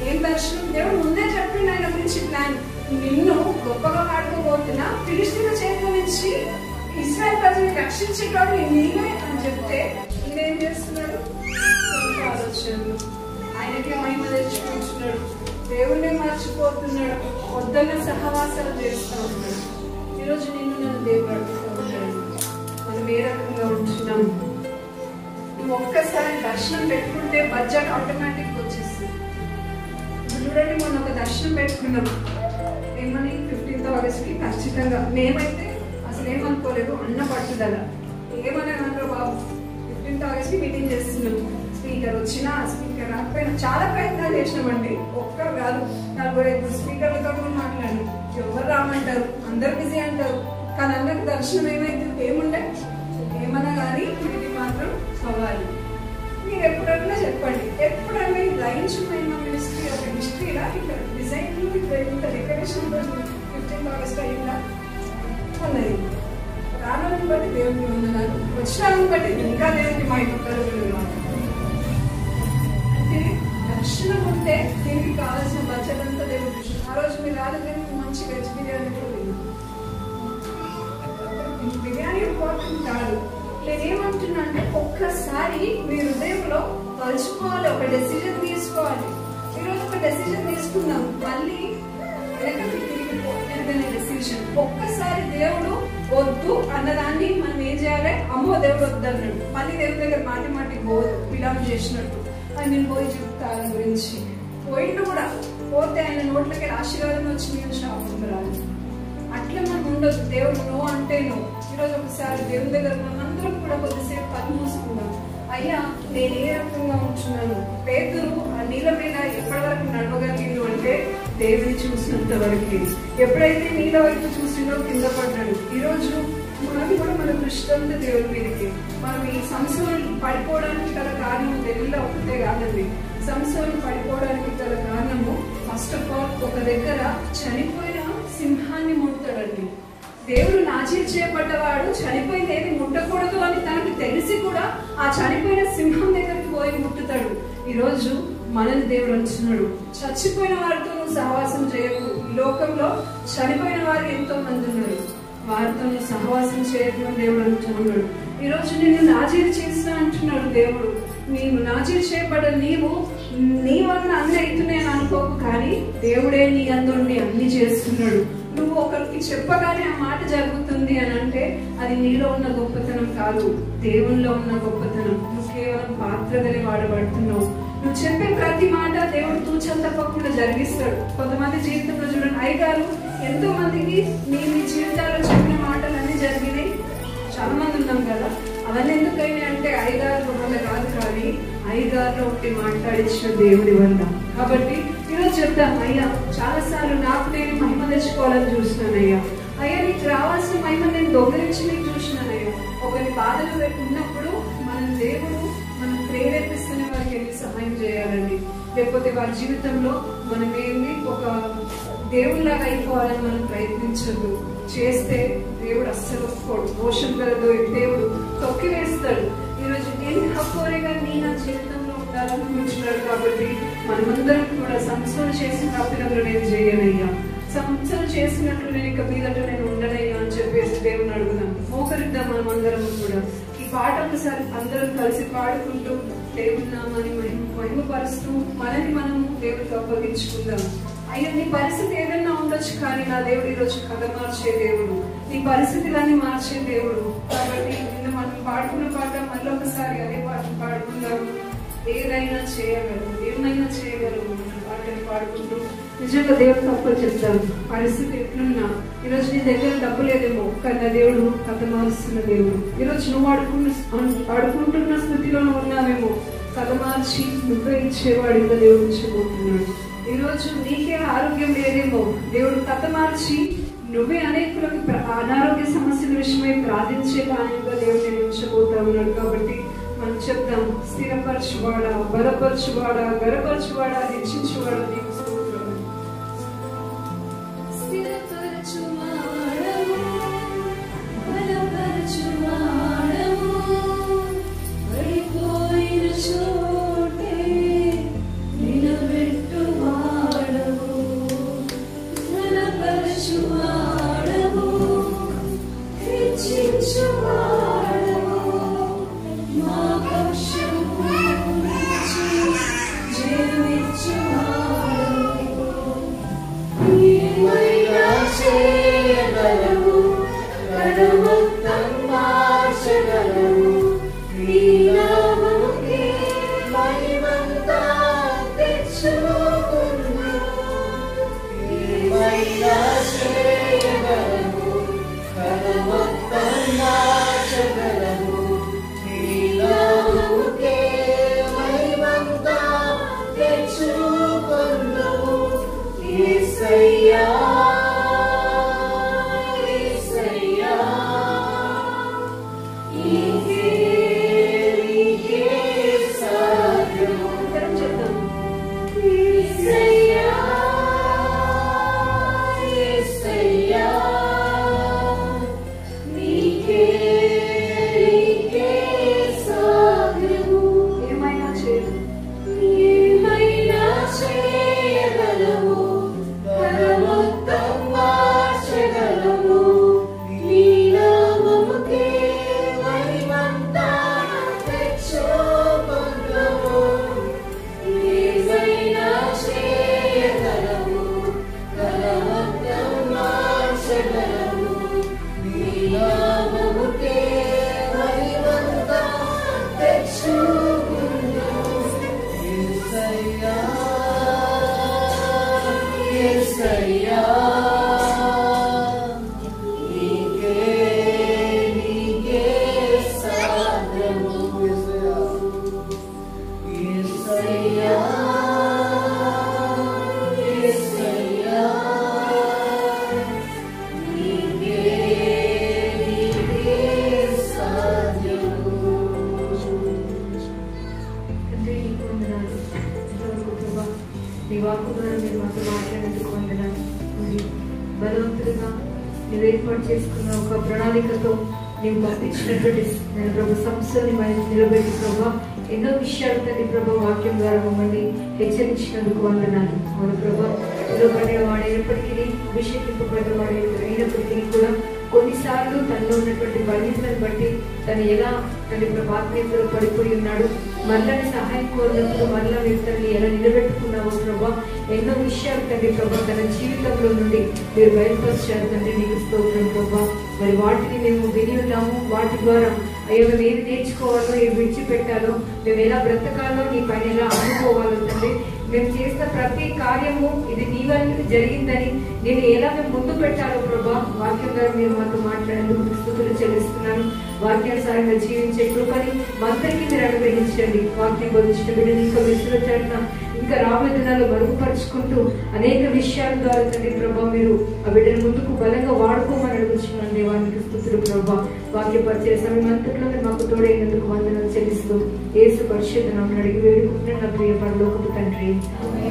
ఏం దర్శనం? దేవుడు ముందే చెప్పిండు ఆయన గురించి ప్లాన్. నిన్ను గొప్పగా వాడుకోబోతున్నా, ఫిలిష్తీయుల చేతుల నుంచి ఇశ్రాయేలు ప్రజల్ని రక్షించేటోడు నీవే అని చెప్తే ఈయనేం చేస్తున్నాడు? ఆలోచనలు, ఆయనకే మహిమ తెచ్చుకుంటున్నాడు, దేవుణ్ణి మర్చిపోతున్నాడు, వద్దన్న సహవాసాలు చేస్తూ ఉన్నాడు. ఈరోజు నిన్ను నన్ను దేవుడు అడుగుతూ ఉన్నాడు, మనం ఏ రకంగా ఉంటున్నాం. నువ్వు ఒక్కసారి దర్శనం పెట్టుకుంటే బడ్జెట్ ఆటోమేటిక్ వచ్చేస్తుంది. చూడండి, మొన్న ఒక దర్శనం పెట్టుకున్నాం, ఏమని 15th August ఖచ్చితంగా. మేమైతే అసలు ఏమనుకోలేదు, అన్న పట్టుదల. ఏమని అన్నారు బాబు, 15th August మీటింగ్ చేస్తున్నాం, స్పీకర్ వచ్చినా స్పీకర్ రాకపోయినా చాలా ప్రయత్నాలు చేసినామండి. ఒక్కరు కాదు, 4-5 స్పీకర్లతో కూడా మాట్లాడాను. ఎవరు రామంటారు, అందరు బిజీ అంటారు. కానీ అందరికి దర్శనం ఏమైతే ఏముండే, ఏమన్నా కానీ ఇది మాత్రం సవాలు. మీరు ఎప్పుడన్నా చెప్పండి, ఎప్పుడన్నా లైన్స్ మహిమ మినిస్ట్రీ ఒక హిస్టరీలా ఇక్కడ డిజైన్లు ఇక్కడ ఇంత డెకరేషన్ 15th August అయిందా అన్నది. రావాలని బట్టి దేవుడిని వందనాలు, వచ్చినాలను బట్టి ఇంకా దేవుడిని మా ఇంట్లో అంటే దర్శనం ఉంటే దీనికి కావాల్సిన బడ్జెట్ అంతా దేవుడు చూసాడు. ఆ రోజు మీరు రాలేదు, మంచి వెజ్ బిర్యానీ కూడా బిర్యానీ ఇంపార్టెంట్ కాదు. నేనేమంటున్నా అంటే, ఒక్కసారి మీ హృదయంలో తలుచుకోవాలి, ఒక డెసిజన్ తీసుకోవాలి. ఈరోజు ఒక డెసిజన్ తీసుకున్నాం, మళ్ళీ తిరిగిపోయిన డెసిజన్. ఒక్కసారి దేవుడు వద్దు అన్నదాన్ని మనం ఏం చేయాలి, అమ్మో దేవుడు వద్దన్నాడు, మళ్ళీ దేవుడి దగ్గర మాటి పోదు, విలాపం చేసినట్టు అని నేను పోయి చెప్తాను గురించి. పోయిండు కూడా, పోతే ఆయన నోట్లకి ఆశీర్వాదం వచ్చి శాపం రాదు. అట్లా మనం ఉండదు. దేవుడు నో అంటే నో. ఈరోజు ఒకసారి దేవుని దగ్గర మనందరం కూడా కొద్దిసేపు పని మూసుకున్నాం. అయ్యా, నేను ఏ రకంగా ఉంటున్నాను? పేతురు ఆ నీళ్ళ మీద ఎప్పటి వరకు నడవగలిగిండు అంటే దేవుని చూసినంత వరకు. ఎప్పుడైతే నీళ్ళ వైపు చూసిందో కింద పడ్డాడు. ఈరోజు మనం కూడా మన దృష్టి దేవుడి మీదకి. మనం ఈ సంవత్సరం పడిపోవడానికి గల కారణం దేవుళ్ళ ఒకటే కాదండి. సంవత్సరం పడిపోవడానికి గల కారణము ఫస్ట్ ఆఫ్ ఆల్ ఒక దగ్గర చనిపోయిన సింహాన్ని ముడతాడండి. దేవుడు నాశనం చేయబడ్డవాడు చనిపోయింది ఏది ముట్టకూడదు అని తనకు తెలిసి కూడా ఆ చనిపోయిన సింహం దగ్గరికి పోయి ముట్టుతాడు. ఈరోజు మనల్ని దేవుడు అంటున్నాడు, చచ్చిపోయిన వారితో నువ్వు సహవాసం చేయకు. ఈ లోకంలో చనిపోయిన వారు ఎంతో మంది ఉన్నారు. వారితో సహవాసం చేయడం దేవుడు అంటున్నాడు. ఈరోజు నిన్ను నాజీరు చేస్తా అంటున్నాడు దేవుడు. నీవు నాజీరు చేయబడ్డ నీ వలన అన్ని అవుతున్నాయని అనుకోకు, కానీ దేవుడే నీ అందుండి అన్ని చేస్తున్నాడు. నువ్వు ఒకరికి చెప్పగానే ఆ మాట జరుగుతుంది అని అంటే అది నీలో ఉన్న గొప్పతనం కాదు, దేవునిలో ఉన్న గొప్పతనం. నువ్వు కేవలం పాత్రగానే వాడబడుతున్నావు. నువ్వు చెప్పే ప్రతి మాట దేవుడు తూచం తప్పకుండా జరిగిస్తాడు. కొంతమంది జీవితంలో చూడండి, అయ్యగారు ఎంతో మందికి మీ జీవితాల్లో చెప్పిన మాటలన్నీ జరిగినాయి. చాలా మంది ఉన్నాం కదా, అవన్నీ ఎందుకైనా అంటే అయ్యగారు వల్ల కాదు, కానీ అయ్యగారులో ఉంటే మాట్లాడించిన దేవుడి వల్ల. కాబట్టి ఈరోజు చెప్తాం, అయ్యా చాలాసార్లు నాకు నేను మహిమ తెచ్చుకోవాలని చూసినానయ్యా. అయ్యా నీకు రావాల్సిన మహిమ నేను దొంగలించి నీకు చూసినానయ్యా. ఒకరి బాధలు ఉన్నప్పుడు మన దేవుడు మనం ప్రేరేపిస్తూనే వారికి వెళ్ళి సహాయం చేయాలండి. లేకపోతే వారి జీవితంలో మనం ఏంటి ఒక దేవుడిలాగా అయిపోవాలని మనం ప్రయత్నించదు. చేస్తే దేవుడు అస్సలు ఒప్పుకోడు. మోషన్ గలదో దేవుడు తొక్కి వేస్తాడు. ఈరోజు నేను హక్కోరేగా నీ నా జీవితంలో ఉండాలనుకుంటున్నాడు. కాబట్టి మనమందరం కూడా సంస్థలు చేసిన తప్పినంలో నేను చేయనయ్యా, సంస్థలు చేసినట్లు నేను ఇక మీదట నేను ఉండనయ్యా అని చెప్పేసి దేవుని అడుగుదాం. మోకరిద్దాం మనం అందరం కూడా. ఈ పాట ఒకసారి అందరం కలిసి పాడుకుంటూ దేవుని నామాన్ని మహిమపరుస్తూ మనని మనము దేవుడికి అప్పగించుకుందాం. అయ్యా నీ పరిస్థితి ఏదైనా ఉండొచ్చు, కానీ నా దేవుడు ఈరోజు కథ మార్చే దేవుడు, నీ పరిస్థితులన్నీ మార్చే దేవుడు. కాబట్టి నిన్న మనం పాడుకున్న పాట మళ్ళీ ఒకసారి అదే పాటను పాడుకుందాం. ఏదైనా చేయగలరు, ఏమైనా చేయగలరు పాటను పాడుకుంటూ నిజంగా దేవుడు తప్పులు చెప్తాం. పరిస్థితి ఎట్లున్నా ఈరోజు నీ దగ్గర డబ్బు లేదేమో, కానీ నా దేవుడు కథ మారుస్తున్న దేవుడు. ఈరోజు నువ్వు ఆడుకుంటున్న స్థితిలో ఉన్నావేమో, కథ మార్చి నువ్వే ఇచ్చేవాడు ఇంకా దేవుడు ఇచ్చిపోతున్నాడు. ఈరోజు నీకే ఆరోగ్యం లేదేమో, దేవుడు కథ మార్చి నువ్వే అనేకులకు అనారోగ్య సమస్యల విషయమై ప్రార్థించే కారణంగా దేవుడు నేను ఉంచబోతా ఉన్నాడు. కాబట్టి మనం చెప్తాం, స్థిరపరచువాడా, బలపరచువాడా, గరపరచువాడా, హెచ్చించువాడా నీకు స్తోత్రం. బలవంతులుగా నువ్వు ఏర్పాటు చేసుకున్న ఒక ప్రణాళికతో నీవు పంపించినటువంటి నేను ప్రభు సంస్థని మనం నిలబెట్టి ప్రభావ ఎన్నో విషయాలు తల్లి ప్రభావ వాక్యం ద్వారా మమ్మల్ని హెచ్చరించినందుకు వందనాలు. మన ప్రభావ పిలువబడిన వాడైనప్పటికీ అభిషేకింపబడిన వాడు అయినప్పటికీ కూడా కొన్నిసార్లు తనలో ఉన్నటువంటి బలహీనతను బట్టి తను ఎలా తండ్రి ప్రభా ఆత్మీయతలో పడిపోయి ఉన్నాడు, మరలని సహాయం కోరినప్పుడు మరలా మీరు తనని ఎలా నిలబెట్టుకున్నావో ప్రభా, ఎన్నో విషయాలు తండ్రి ప్రభా తన జీవితంలో నుండి మీరు బయలుపరిచారు తండ్రి. నీకు స్తోత్రం ప్రభా. మరి వాటిని మేము విని ఉన్నాము, వాటి ద్వారా అయ్యో మేము ఏది నేర్చుకోవాలో, ఏది విడిచిపెట్టాలో, మేము ఎలా బ్రతకాలో, నీ పైన ఎలా అనుకోవాలో తండ్రి. మేము చేసిన ప్రతి కార్యము ఇది నీ వల్ల జరిగిందని నేను ఎలా మేము ముందు పెట్టాలో ప్రభా, వాక్యం ద్వారా మీరు మాతో మాట్లాడేందుకు స్తుతులు చెల్లిస్తున్నాను. వాక్యానుసారంగా జీవించే కృపని మా అందరికీ మీరు అనుగ్రహించండి. వాక్యం బోధించిన బిడ్డని ఇంకా విశ్వచరణ ఇంకా రాబోయే దినాల్లో మరుగుపరుచుకుంటూ అనేక విషయాల ద్వారా తండ్రి ప్రభా మీరు ఆ బిడ్డను ముందుకు బలంగా వాడుకోమని అడుగుతున్నాను. దేవానికి స్తుతులు ప్రభా. వాక్య పరిచయ సమయం అంతట్లో మీరు మాకు తోడైనందుకు వందనాలు చెల్లిస్తూ యేసు పరిశుద్ధ నామమున అడిగి వేడుకుంటున్నాను నా ప్రియ పరలోకపు తండ్రి.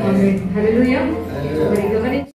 ఆమేన్. హల్లెలూయా. మరి గమనించండి.